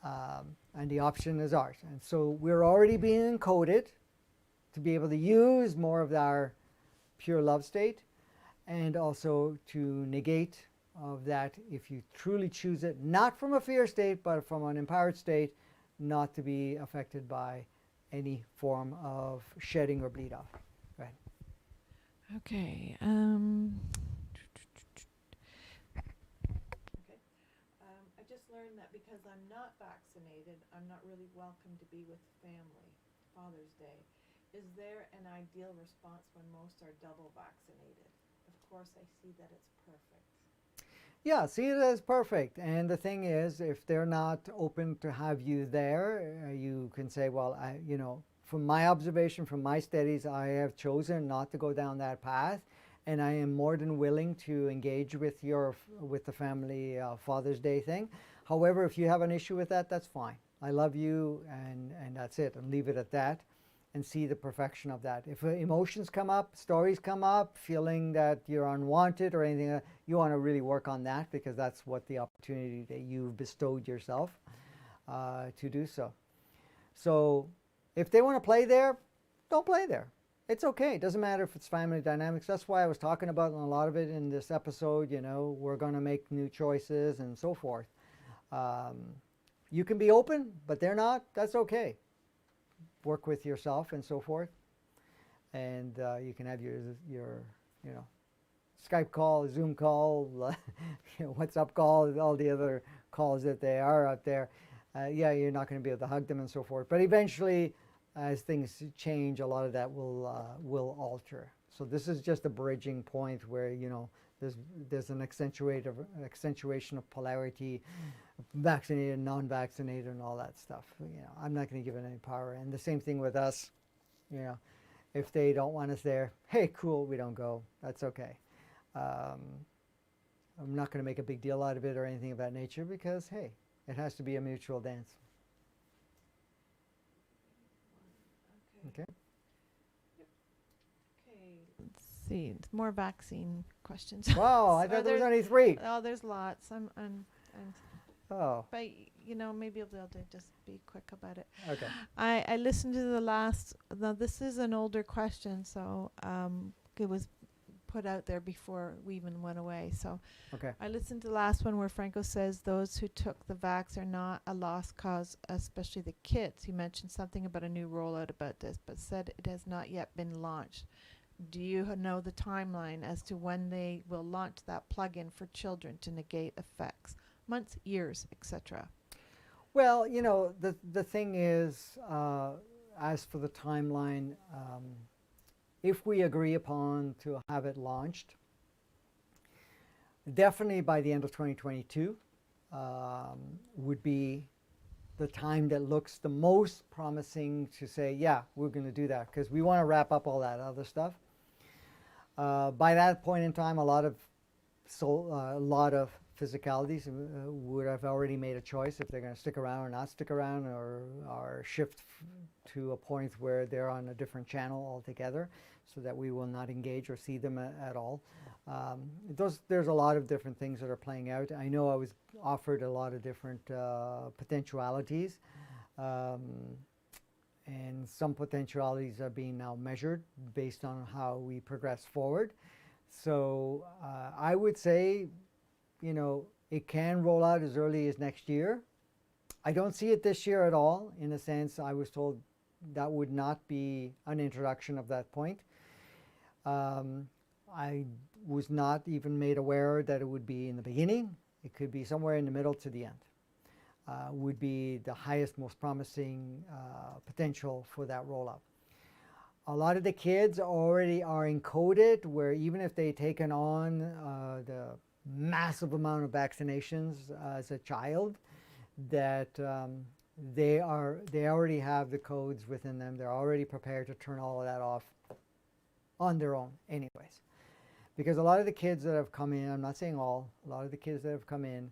and the option is ours. And so we're already being encoded to be able to use more of our pure love state, and also to negate of that if you truly choose it, not from a fear state, but from an empowered state, not to be affected by any form of shedding or bleed off. Go ahead. Okay. I just learned that because I'm not vaccinated, I'm not really welcome to be with family, Father's Day. Is there an ideal response when most are double vaccinated? Of course, I see that it's perfect. Yeah, see it as perfect. And the thing is, if they're not open to have you there, you can say, well, from my observation, from my studies, I have chosen not to go down that path, and I am more than willing to engage with the family Father's Day thing. However, if you have an issue with that, that's fine. I love you, and that's it, and leave it at that, and see the perfection of that. If emotions come up, stories come up, feeling that you're unwanted or anything, you want to really work on that, because that's what the opportunity that you've bestowed yourself to do so. So if they want to play there, don't play there. It's okay. It doesn't matter if it's family dynamics. That's why I was talking about a lot of it in this episode. We're going to make new choices and so forth. You can be open, but they're not. That's okay. Work with yourself and so forth, and you can have your Skype call, Zoom call, WhatsApp call, all the other calls that they are out there. Yeah, you're not going to be able to hug them and so forth. But eventually, as things change, a lot of that will alter. So this is just a bridging point where, you know, there's an accentuation of polarity, vaccinated, non-vaccinated, and all that stuff. You know, I'm not going to give it any power. And the same thing with us. You know, if they don't want us there, hey, cool, we don't go. That's okay. I'm not going to make a big deal out of it or anything of that nature because, hey, it has to be a mutual dance. Okay. Okay. Let's see. It's more vaccine questions. Wow, I thought there was only 3. Oh, there's lots. Oh. But you know, maybe I'll be able to just be quick about it. Okay. I listened to the last. Now this is an older question, so it was put out there before we even went away. So Okay. I listened to the last one where Franco says those who took the vax are not a lost cause, especially the kids. He mentioned something about a new rollout about this, but said it has not yet been launched. Do you know the timeline as to when they will launch that plugin for children to negate effects? Months, years, etc. Well, you know, the thing is, as for the timeline, if we agree upon to have it launched, definitely by the end of 2022 would be the time that looks the most promising to say, yeah, we're going to do that, because we want to wrap up all that other stuff. By that point in time, a lot of physicalities would have already made a choice if they're going to stick around or not stick around, or shift to a point where they're on a different channel altogether, so that we will not engage or see them at all. There's a lot of different things that are playing out. I know I was offered a lot of different potentialities, and some potentialities are being now measured based on how we progress forward. So I would say, you know, it can roll out as early as next year. I don't see it this year at all. In a sense, I was told that would not be an introduction of that point. I was not even made aware that it would be in the beginning. It could be somewhere in the middle to the end. Would be the highest, most promising potential for that rollout. A lot of the kids already are encoded, where even if they've taken on the massive amount of vaccinations as a child, that they already have the codes within them. They're already prepared to turn all of that off on their own anyways. Because a lot of the kids that have come in, I'm not saying all, a lot of the kids that have come in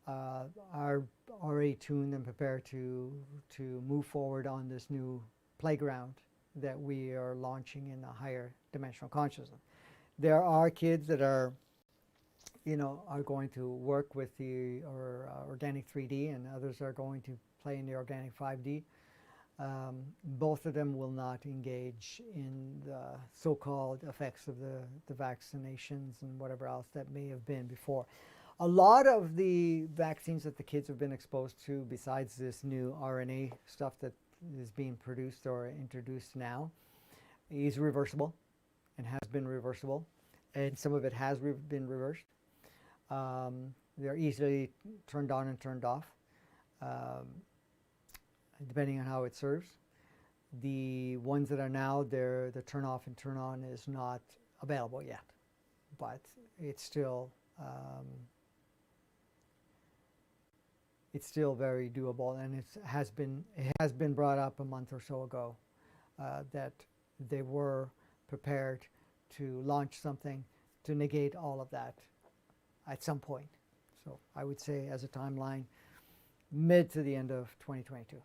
are already tuned and prepared to move forward on this new playground that we are launching in a higher dimensional consciousness. There are kids that are, you know, are going to work with the organic 3D, and others are going to play in the organic 5D. Both of them will not engage in the so-called effects of the vaccinations and whatever else that may have been before. A lot of the vaccines that the kids have been exposed to, besides this new RNA stuff that is being produced or introduced now, is reversible and has been reversible, and some of it has been reversed. They're easily turned on and turned off, depending on how it serves. The ones that are now, the turn off and turn on is not available yet, but it's still very doable, and it has been brought up a month or so ago that they were prepared to launch something to negate all of that at some point. So I would say, as a timeline, mid to the end of 2022.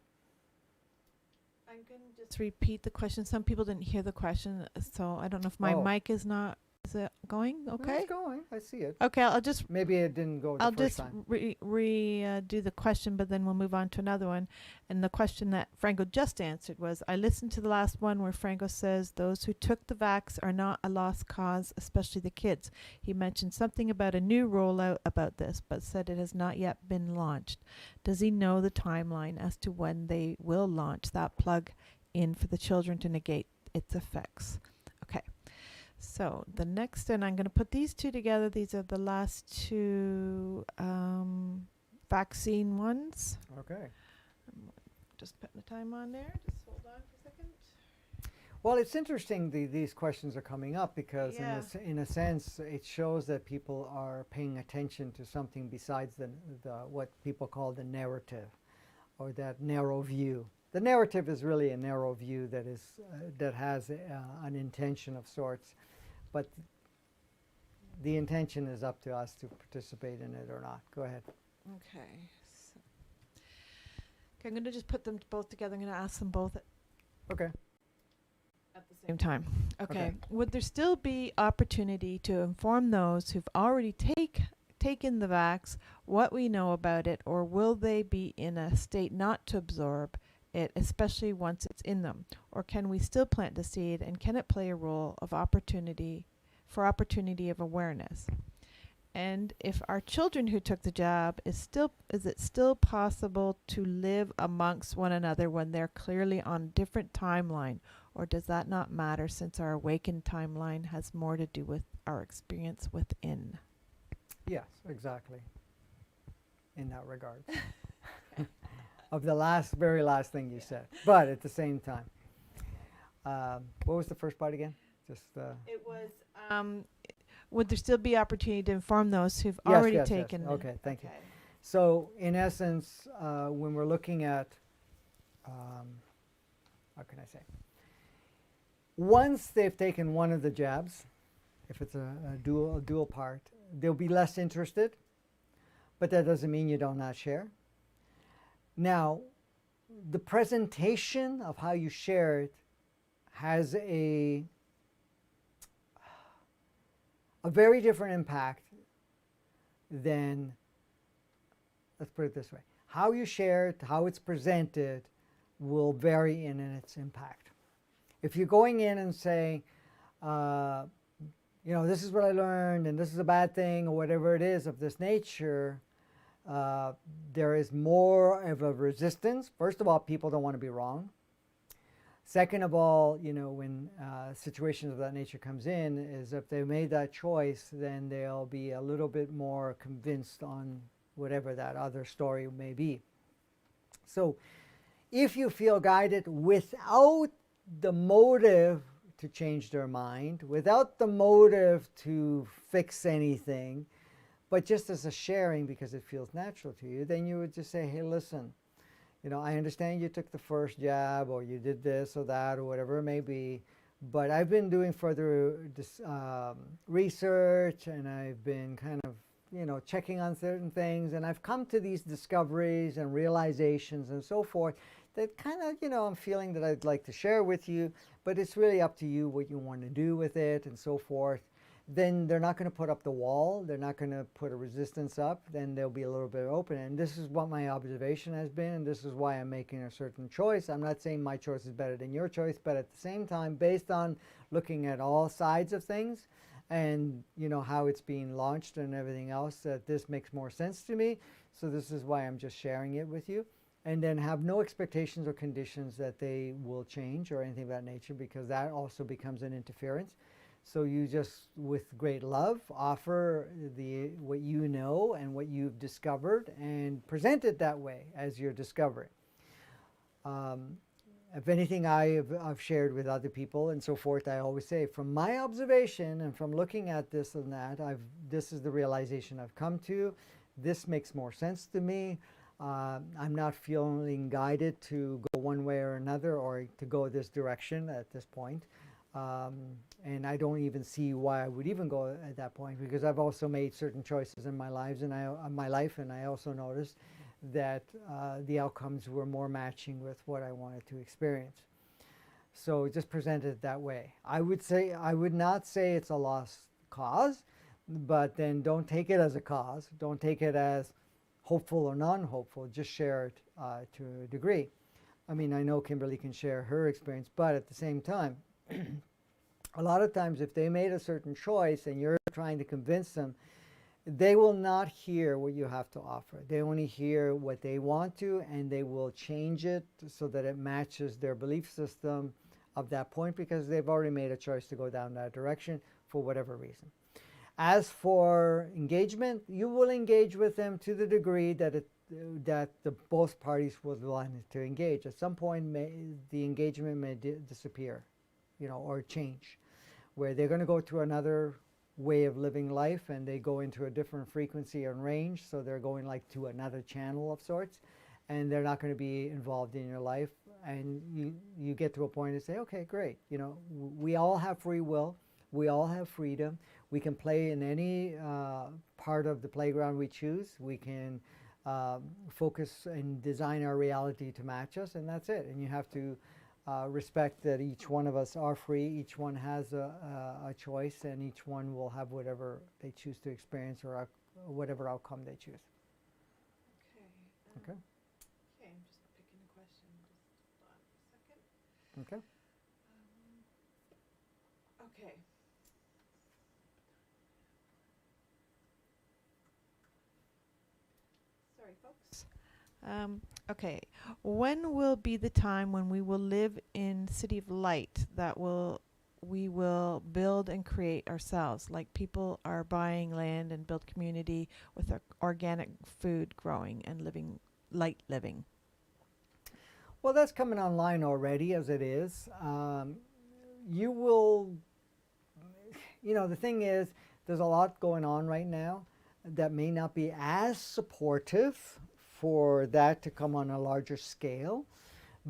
I'm going to just repeat the question. Some people didn't hear the question, so I don't know if my mic is not. Is it going okay? No, it's going. I see it. Okay, I'll just. Maybe it didn't go the first time. I'll just redo the question, but then we'll move on to another one. And the question that Franco just answered was, I listened to the last one where Franco says those who took the vax are not a lost cause, especially the kids. He mentioned something about a new rollout about this, but said it has not yet been launched. Does he know the timeline as to when they will launch that plug in for the children to negate its effects? Okay. So the next, and I'm going to put these two together. These are the last two vaccine ones. Okay. Just putting the time on there. Just hold on for a second. Well, it's interesting these questions are coming up because Yeah. in a sense it shows that people are paying attention to something besides the what people call the narrative or that narrow view. The narrative is really a narrow view that is that has an intention of sorts, but the intention is up to us to participate in it or not. Go ahead. Okay. So, okay, I'm going to just put them both together. I'm going to ask them both Okay. at the same time. Okay. Okay. Would there still be opportunity to inform those who've already taken the vax what we know about it, or will they be in a state not to absorb it, especially once it's in them? Or can we still plant the seed, and can it play a role of opportunity of awareness? And if our children who took the jab, is it still possible to live amongst one another when they're clearly on different timeline? Or does that not matter since our awakened timeline has more to do with our experience within? Yes, exactly. In that regard. Of the very last thing you said. But at the same time. What was the first part again? Just It was, would there still be opportunity to inform those who've Yes, already yes, yes. taken? Okay, thank you. So in essence, when we're looking at, how can I say? Once they've taken one of the jabs, if it's a dual part, they'll be less interested, but that doesn't mean you don't not share. Now, the presentation of how you share it has a very different impact than, let's put it this way, how you share it, how it's presented will vary in its impact. If you're going in and saying, you know, this is what I learned and this is a bad thing or whatever it is of this nature, there is more of a resistance. First of all, people don't want to be wrong. Second of all, you know, when situations of that nature comes in, is if they made that choice, then they'll be a little bit more convinced on whatever that other story may be. So if you feel guided without the motive to change their mind, without the motive to fix anything, but just as a sharing because it feels natural to you, then you would just say, hey, listen, you know, I understand you took the first jab or you did this or that or whatever it may be, but I've been doing further research and I've been kind of, you know, checking on certain things, and I've come to these discoveries and realizations and so forth that kind of, you know, I'm feeling that I'd like to share with you, but it's really up to you what you want to do with it and so forth. Then they're not going to put up the wall. They're not going to put a resistance up. Then they'll be a little bit open. And this is what my observation has been, and this is why I'm making a certain choice. I'm not saying my choice is better than your choice, but at the same time, based on looking at all sides of things and, you know, how it's being launched and everything else, that this makes more sense to me. So this is why I'm just sharing it with you. And then have no expectations or conditions that they will change or anything of that nature, because that also becomes an interference. So you just, with great love, offer what you know and what you've discovered and present it that way as you're discovering. If anything I've shared with other people and so forth, I always say, from my observation and from looking at this and that, this is the realization I've come to. This makes more sense to me. I'm not feeling guided to go one way or another or to go this direction at this point. And I don't even see why I would even go at that point, because I've also made certain choices in my life, and I also noticed that the outcomes were more matching with what I wanted to experience. So just present it that way. I would not say it's a lost cause, but then don't take it as a cause. Don't take it as hopeful or non-hopeful. Just share it to a degree. I mean, I know Kimberly can share her experience, but at the same time, a lot of times if they made a certain choice and you're trying to convince them, they will not hear what you have to offer. They only hear what they want to, and they will change it so that it matches their belief system of that point because they've already made a choice to go down that direction for whatever reason. As for engagement, you will engage with them to the degree that the both parties will want to engage. At some point, the engagement may disappear, or change, where they're going to go to another way of living life and they go into a different frequency and range. So they're going like to another channel of sorts, and they're not going to be involved in your life. And you get to a point and say, okay, great. We all have free will. We all have freedom. We can play in any part of the playground we choose. We can focus and design our reality to match us, and that's it. And you have to respect that each one of us are free. Each one has a choice, and each one will have whatever they choose to experience or whatever outcome they choose. Okay. Okay, I'm just picking a question. Just hold on for a second. Okay. Okay. Sorry, folks. Okay. When will be the time when we will live in City of Light that we will build and create ourselves? Like people are buying land and build community with organic food growing and light living. Well, that's coming online already as it is. You will, the thing is, there's a lot going on right now that may not be as supportive for that to come on a larger scale,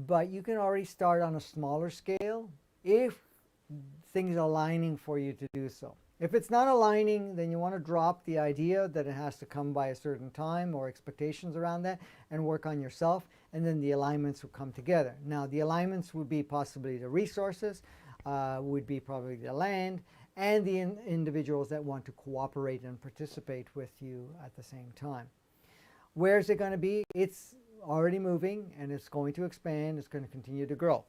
but you can already start on a smaller scale if things are aligning for you to do so. If it's not aligning, then you want to drop the idea that it has to come by a certain time or expectations around that and work on yourself, and then the alignments will come together. Now, the alignments would be possibly the resources, would be probably the land, and the individuals that want to cooperate and participate with you at the same time. Where is it going to be? It's already moving, and it's going to expand. It's going to continue to grow.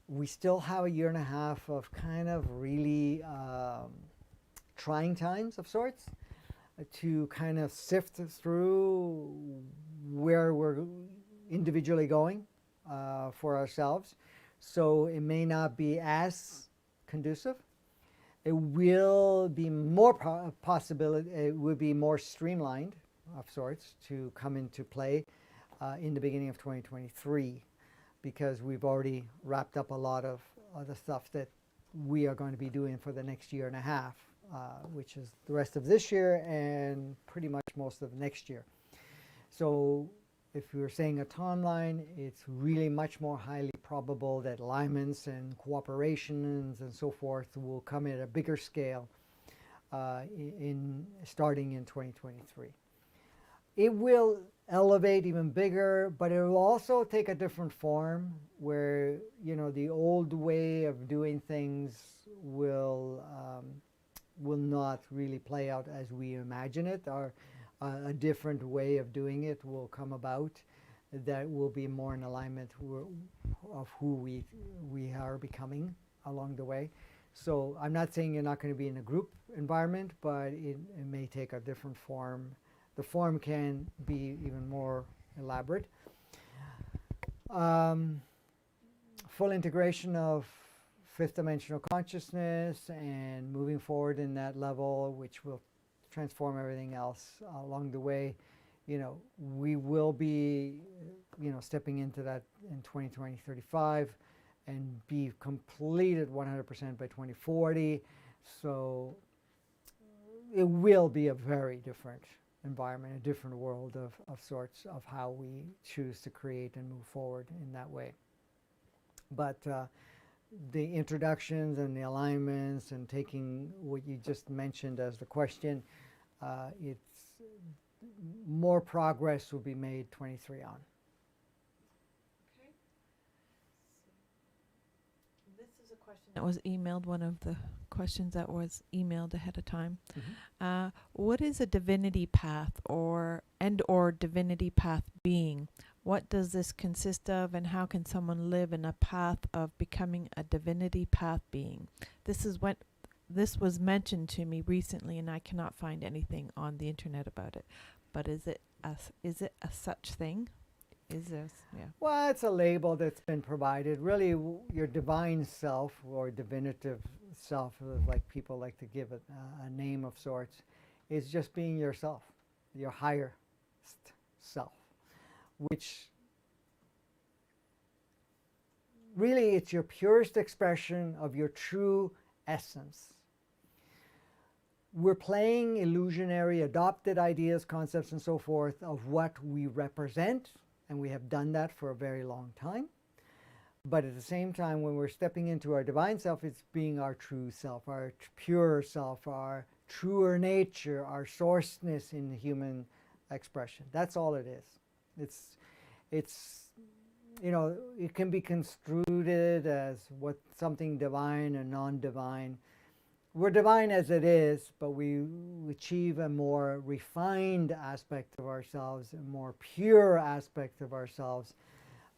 We still have a year and a half of kind of really trying times of sorts to kind of sift through where we're individually going for ourselves. So it may not be as conducive. It will be more possibility. It will be more streamlined of sorts to come into play in the beginning of 2023, because we've already wrapped up a lot of the stuff that we are going to be doing for the next year and a half, which is the rest of this year and pretty much most of next year. So if you're saying a timeline, it's really much more highly probable that alignments and cooperations and so forth will come at a bigger scale starting in 2023. It will elevate even bigger, but it will also take a different form where, the old way of doing things will not really play out as we imagine it, or a different way of doing it will come about that will be more in alignment of who we are becoming along the way. So I'm not saying you're not going to be in a group environment, but it may take a different form. The form can be even more elaborate. Full integration of fifth dimensional consciousness and moving forward in that level, which will transform everything else along the way. We will be, stepping into that in 2035 and be completed 100% by 2040. So it will be a very different environment, a different world of sorts of how we choose to create and move forward in that way. But the introductions and the alignments and taking what you just mentioned as the question, it's more progress will be made 23 on. Okay. This is a question that was emailed, one of the questions that was emailed ahead of time. Mm-hmm. What is a divinity path or divinity path being? What does this consist of, and how can someone live in a path of becoming a divinity path being? This was mentioned to me recently, and I cannot find anything on the internet about it. But is it a such thing? is this? Yeah. Well, it's a label that's been provided. Really, your divine self or divinative self, like people like to give it a name of sorts, is just being yourself, your higher self, which really it's your purest expression of your true essence. We're playing illusionary, adopted ideas, concepts, and so forth of what we represent, and we have done that for a very long time. But at the same time, when we're stepping into our divine self, it's being our true self, our pure self, our truer nature, our sourceness in human expression. That's all it is. It's you know, it can be construed as what something divine and non-divine. We're divine as it is, but we achieve a more refined aspect of ourselves, a more pure aspect of ourselves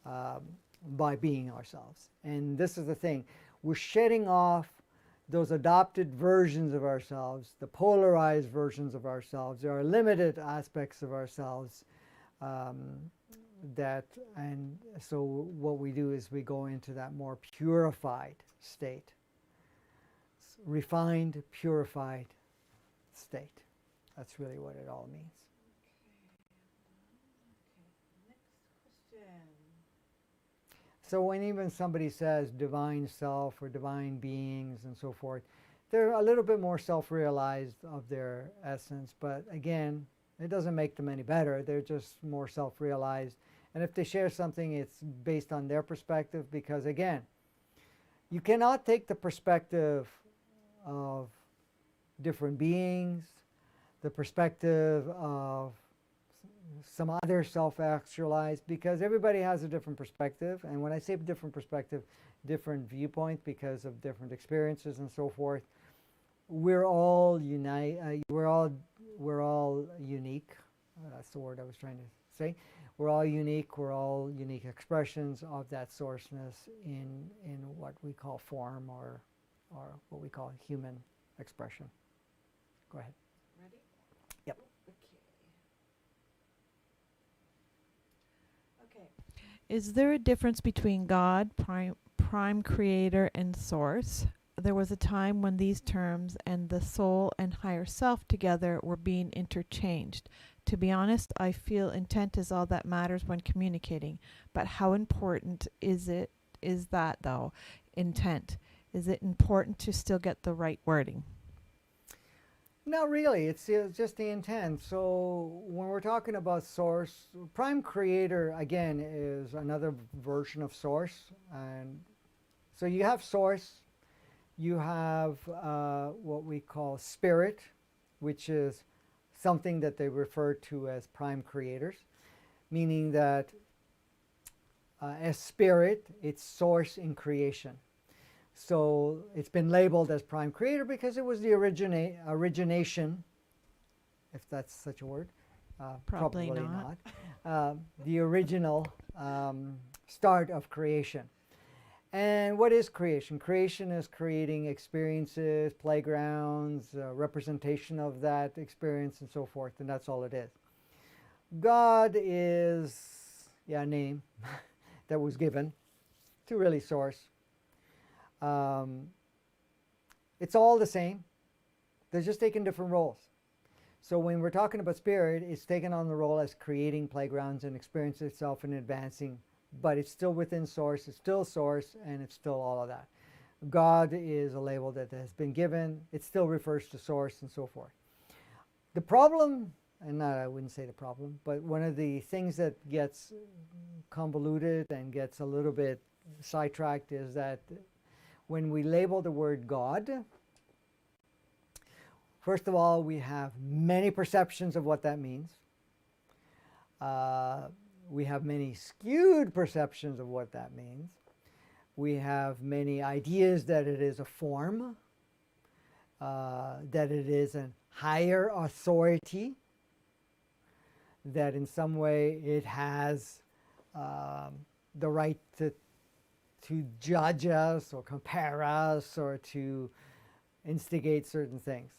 by being ourselves. And this is the thing. We're shedding off those adopted versions of ourselves, the polarized versions of ourselves. There are limited aspects of ourselves and so what we do is we go into that more purified state. Refined, purified state. That's really what it all means. Okay. Next question. So when even somebody says divine self or divine beings and so forth, they're a little bit more self-realized of their essence, but again, it doesn't make them any better. They're just more self-realized. And if they share something, it's based on their perspective because, again, you cannot take the perspective of different beings, the perspective of some other self-actualized, because everybody has a different perspective. And when I say different perspective, different viewpoint because of different experiences and so forth, we're all we're all unique. That's the word I was trying to say. We're all unique. We're all unique expressions of that sourceness in what we call form or what we call human expression. Go ahead. Ready? Yep. Okay. Is there a difference between God, prime creator, and source? There was a time when these terms and the soul and higher self together were being interchanged. To be honest, I feel intent is all that matters when communicating. But how important is that though? Intent. Is it important to still get the right wording? Not really. It's just the intent. So when we're talking about source, prime creator, again, is another version of source. And so you have source, you have what we call spirit, which is something that they refer to as prime creators, meaning that as spirit, it's source in creation. So it's been labeled as prime creator because it was the origination, if that's such a word. Probably not. The original start of creation. And what is creation? Creation is creating experiences, playgrounds, representation of that experience and so forth, and that's all it is. God is a name that was given to really source. It's all the same. They're just taking different roles. So when we're talking about spirit, it's taken on the role as creating playgrounds and experiencing itself and advancing, but it's still within source, it's still source, and it's still all of that. God is a label that has been given. It still refers to source and so forth. The problem, and I wouldn't say the problem, but one of the things that gets convoluted and gets a little bit sidetracked is that when we label the word God, first of all, we have many perceptions of what that means. We have many skewed perceptions of what that means. We have many ideas that it is a form, that it is a higher authority, that in some way it has the right to judge us or compare us or to instigate certain things.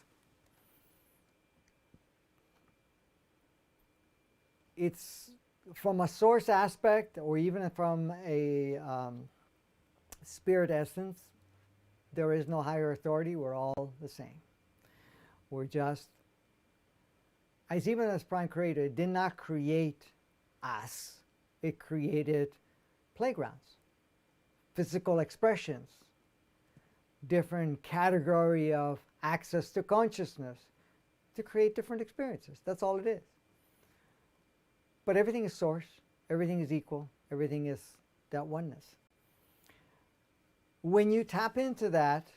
It's from a source aspect, or even from a spirit essence, there is no higher authority. We're all the same. We're just, as even as Prime Creator, it did not create us. It created playgrounds, physical expressions, different category of access to consciousness to create different experiences. That's all it is. But everything is source, everything is equal, everything is that oneness. When you tap into that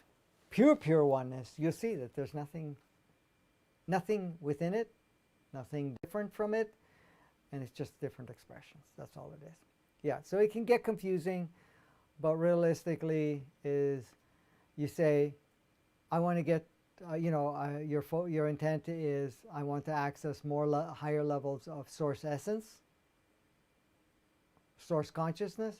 pure oneness, you'll see that there's nothing within it, nothing different from it, and it's just different expressions. That's all it is. Yeah, so it can get confusing, but realistically is you say, I want to get, your intent is, I want to access more higher levels of source essence, source consciousness,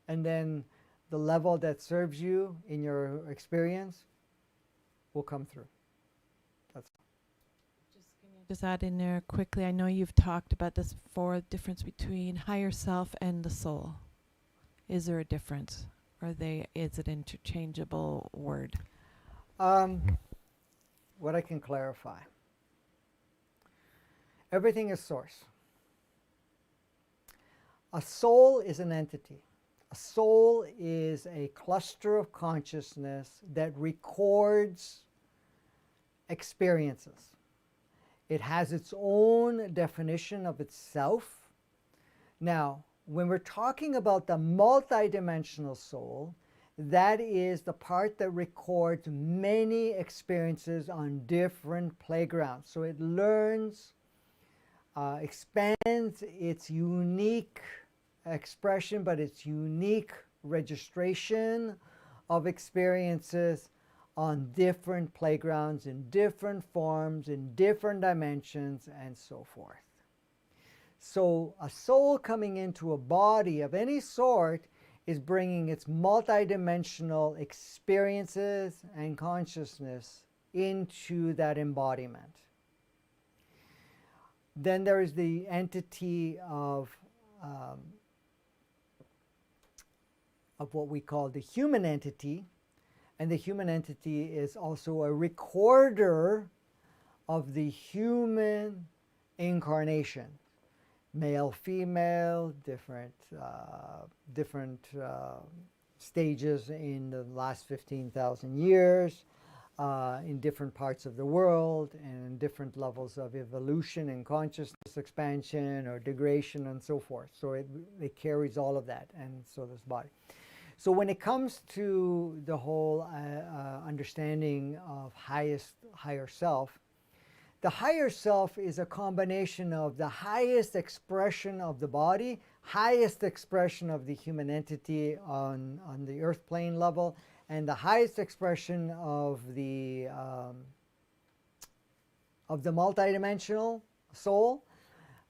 and then the level that serves you in your experience will come through. That's Just add in there quickly, I know you've talked about this before, the difference between higher self and the soul. Is there a difference? Is it interchangeable word? What I can clarify. Everything is source. A soul is an entity. A soul is a cluster of consciousness that records experiences. It has its own definition of itself. Now, when we're talking about the multidimensional soul, that is the part that records many experiences on different playgrounds. So it learns, expands its unique expression, but its unique registration of experiences on different playgrounds, in different forms, in different dimensions, and so forth. So a soul coming into a body of any sort is bringing its multidimensional experiences and consciousness into that embodiment. Then there is the entity of what we call the human entity. And the human entity is also a recorder of the human incarnation. Male, female, different stages in the last 15,000 years, in different parts of the world, and different levels of evolution and consciousness expansion or degradation and so forth. So it carries all of that, and so does body. So when it comes to the whole understanding of higher self, the higher self is a combination of the highest expression of the body, highest expression of the human entity on the earth plane level, and the highest expression of the multidimensional soul,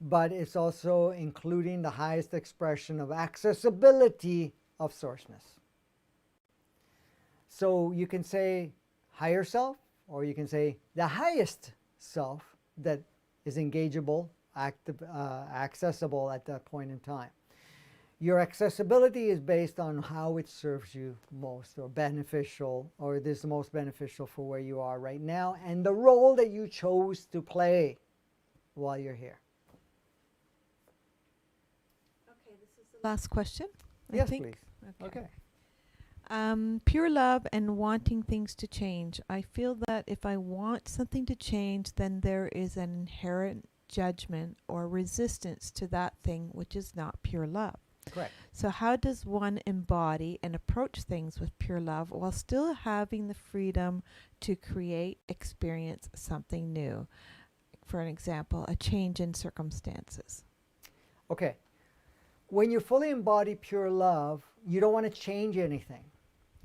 but it's also including the highest expression of accessibility of sourceness. So you can say higher self, or you can say the highest self that is engageable, accessible at that point in time. Your accessibility is based on how it serves you most, or beneficial, or it is the most beneficial for where you are right now, and the role that you chose to play while you're here. Okay, this is the last question. Yes, please. Okay. Pure love and wanting things to change. I feel that if I want something to change, then there is an inherent judgment or resistance to that thing which is not pure love. Correct. So how does one embody and approach things with pure love while still having the freedom to create, experience something new? For an example, a change in circumstances. Okay. When you fully embody pure love, you don't want to change anything.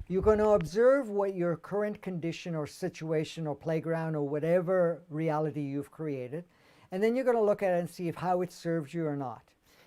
You're going to observe what your current condition or situation or playground or whatever reality you've created, and then you're going to look at it and see how it serves you or not.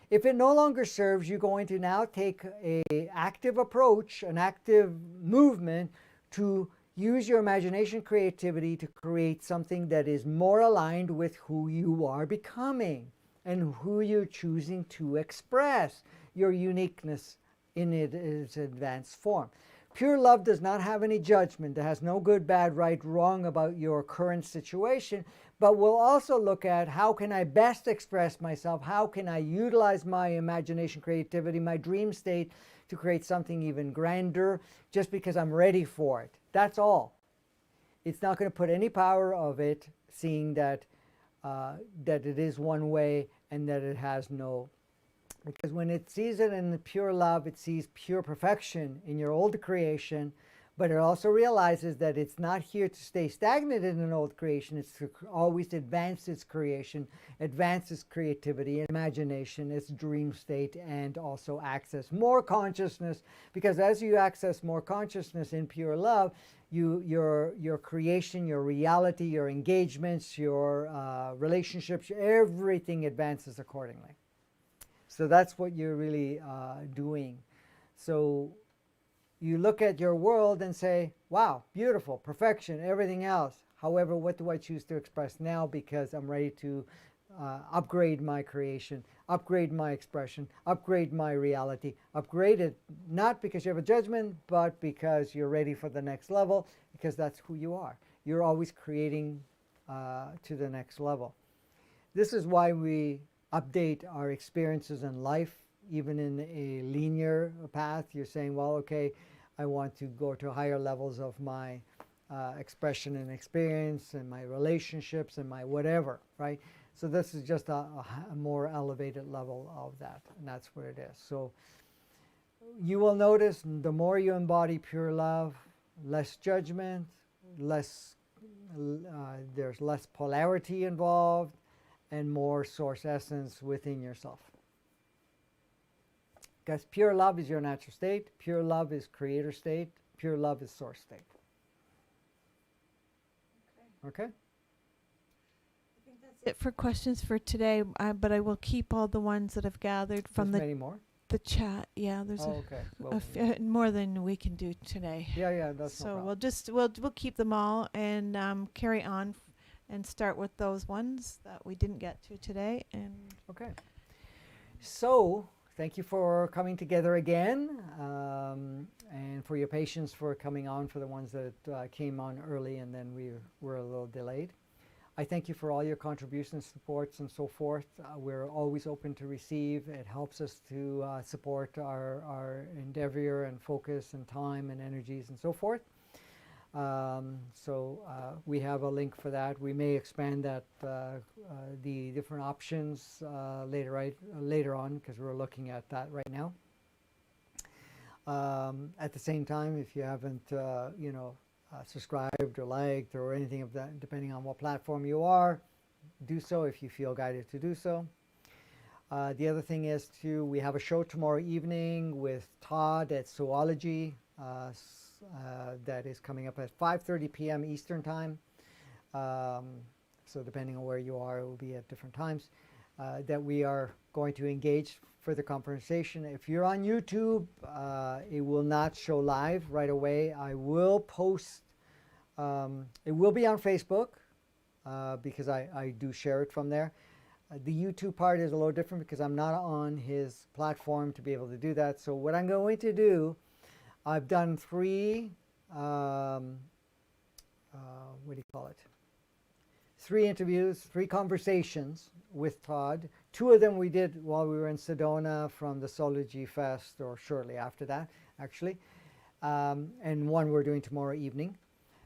If it no longer serves, you're going to now take an active approach, an active movement to use your imagination, creativity to create something that is more aligned with who you are becoming. and who you're choosing to express your uniqueness in its advanced form. Pure love does not have any judgment. It has no good, bad, right, wrong about your current situation, but will also look at how can I best express myself? How can I utilize my imagination, creativity, my dream state to create something even grander just because I'm ready for it? That's all. It's not going to put any power of it, seeing that that it is one way and that it has no. Because when it sees it in the pure love, it sees pure perfection in your old creation, but it also realizes that it's not here to stay stagnant in an old creation. It's to always advance its creation, advance its creativity, imagination, its dream state, and also access more consciousness. Because as you access more consciousness in pure love, your creation, your reality, your engagements, your relationships, everything advances accordingly. So that's what you're really doing. So you look at your world and say, wow, beautiful, perfection, everything else. However, what do I choose to express now, because I'm ready to upgrade my creation, upgrade my expression, upgrade my reality, upgrade it, not because you have a judgment, but because you're ready for the next level, because that's who you are. You're always creating to the next level. This is why we update our experiences in life, even in a linear path. You're saying, well, okay, I want to go to higher levels of my expression and experience and my relationships and my whatever, right? So this is just a more elevated level of that, and that's what it is. So you will notice the more you embody pure love, less judgment, there's less polarity involved, and more source essence within yourself. Because pure love is your natural state, pure love is creator state, pure love is source state. Okay? I think that's it for questions for today, but I will keep all the ones that I've gathered from many more? the chat. Yeah, there's okay. Well, more than we can do today. yeah, that's So no problem. we'll keep them all and carry on and start with those ones that we didn't get to today. And Okay. So thank you for coming together again, and for your patience for coming on for the ones that came on early and then we were a little delayed. I thank you for all your contributions, supports, and so forth. We're always open to receive. It helps us to support our endeavor and focus and time and energies and so forth. So we have a link for that. We may expand that, the different options later on, because we're looking at that right now. At the same time, if you haven't subscribed or liked or anything of that, depending on what platform you are, do so if you feel guided to do so. The other thing is we have a show tomorrow evening with Todd at Zoology. That is coming up at 5:30 p.m. Eastern Time. So depending on where you are, it will be at different times. That we are going to engage further conversation. If you're on YouTube, it will not show live right away. I will post, it will be on Facebook because I do share it from there. The YouTube part is a little different because I'm not on his platform to be able to do that. So what I'm going to do, I've done 3, three interviews, 3 conversations with Todd. 2 of them we did while we were in Sedona from the Zoology Fest, or shortly after that, actually. And 1 we're doing tomorrow evening.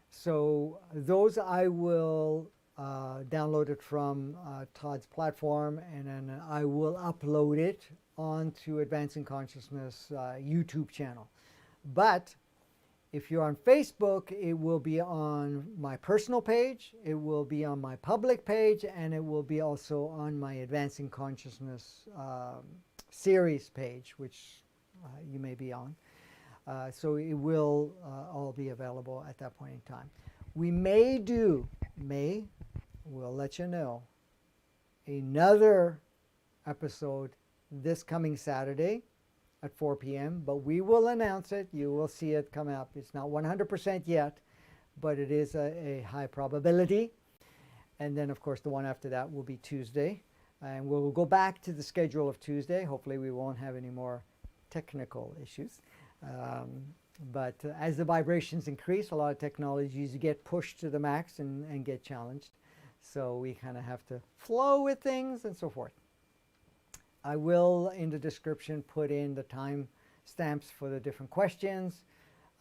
So those I will download it from Todd's platform, and then I will upload it onto Advancing Consciousness YouTube channel. But if you're on Facebook, it will be on my personal page, it will be on my public page, and it will be also on my Advancing Consciousness series page, which you may be on. So it will all be available at that point in time. We we'll let you know, another episode this coming Saturday at 4 p.m., but we will announce it. You will see it come up. It's not 100% yet, but it is a high probability. And then, of course, the one after that will be Tuesday. And we'll go back to the schedule of Tuesday. Hopefully we won't have any more technical issues. But as the vibrations increase, a lot of technologies get pushed to the max and get challenged. So we kind of have to flow with things and so forth. I will, in the description, put in the time stamps for the different questions.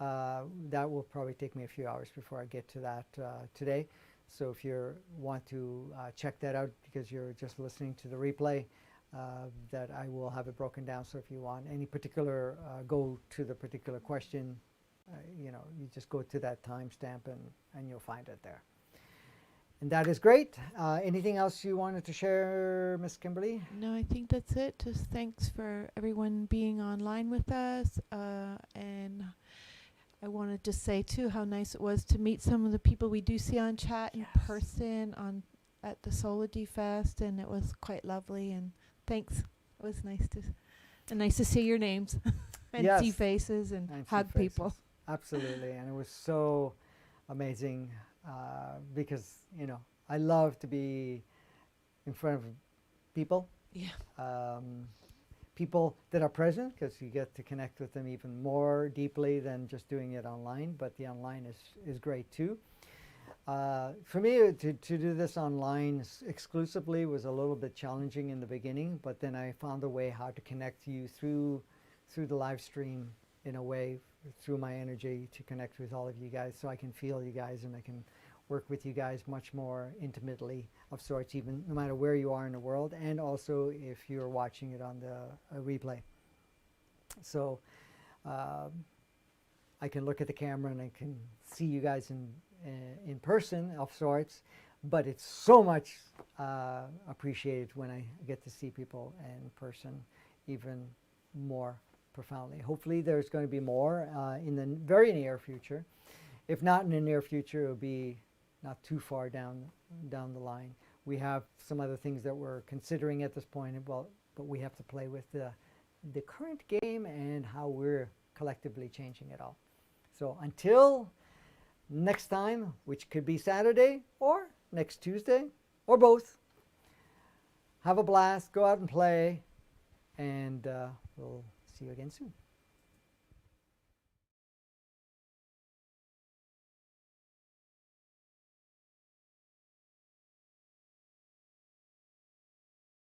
That will probably take me a few hours before I get to that today. So if you want to check that out because you're just listening to the replay, that I will have it broken down. So if you want any particular, go to the particular question, you know, you just go to that timestamp and you'll find it there. And that is great. Anything else you wanted to share, Miss Kimberly? No, I think that's it. Just thanks for everyone being online with us. And I want to just say, too, how nice it was to meet some of the people we do see on chat in person at the Solidity Fest. And it was quite lovely. And thanks. It was nice to see your names and see faces and hug people. Absolutely. And it was so amazing. Because, you know, I love to be in front of people. Yeah. People that are present, because you get to connect with them even more deeply than just doing it online. But the online is great too. For me, to do this online exclusively was a little bit challenging in the beginning. But then I found a way how to connect you through the live stream in a way, through my energy, to connect with all of you guys, so I can feel you guys and I can work with you guys much more intimately of sorts, even no matter where you are in the world, and also if you're watching it on the replay. So I can look at the camera and I can see you guys in person of sorts, but it's so much appreciated when I get to see people in person even more profoundly. Hopefully there's going to be more in the very near future. If not in the near future, it'll be not too far down the line. We have some other things that we're considering at this point, but we have to play with the current game and how we're collectively changing it all. So until next time, which could be Saturday or next Tuesday or both, have a blast, go out and play, and we'll see you again soon.